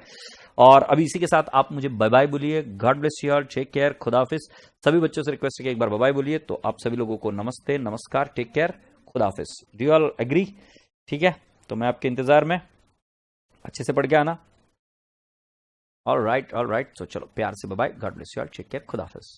Speaker 1: और अभी इसी के साथ आप मुझे बाय बाय बोलिए, God bless you all, take care, खुदा हाफिज। सभी बच्चों से रिक्वेस्ट है कि एक बार बाय बाय बोलिए। तो आप सभी लोगों को नमस्ते, नमस्कार, टेक केयर, खुदा हाफिज। Do you all agree? ठीक है, तो मैं आपके इंतजार में, अच्छे से पढ़ के आना। ऑल राइट, तो चलो प्यार से bye bye, God bless you all, take care, खुदा हाफिज।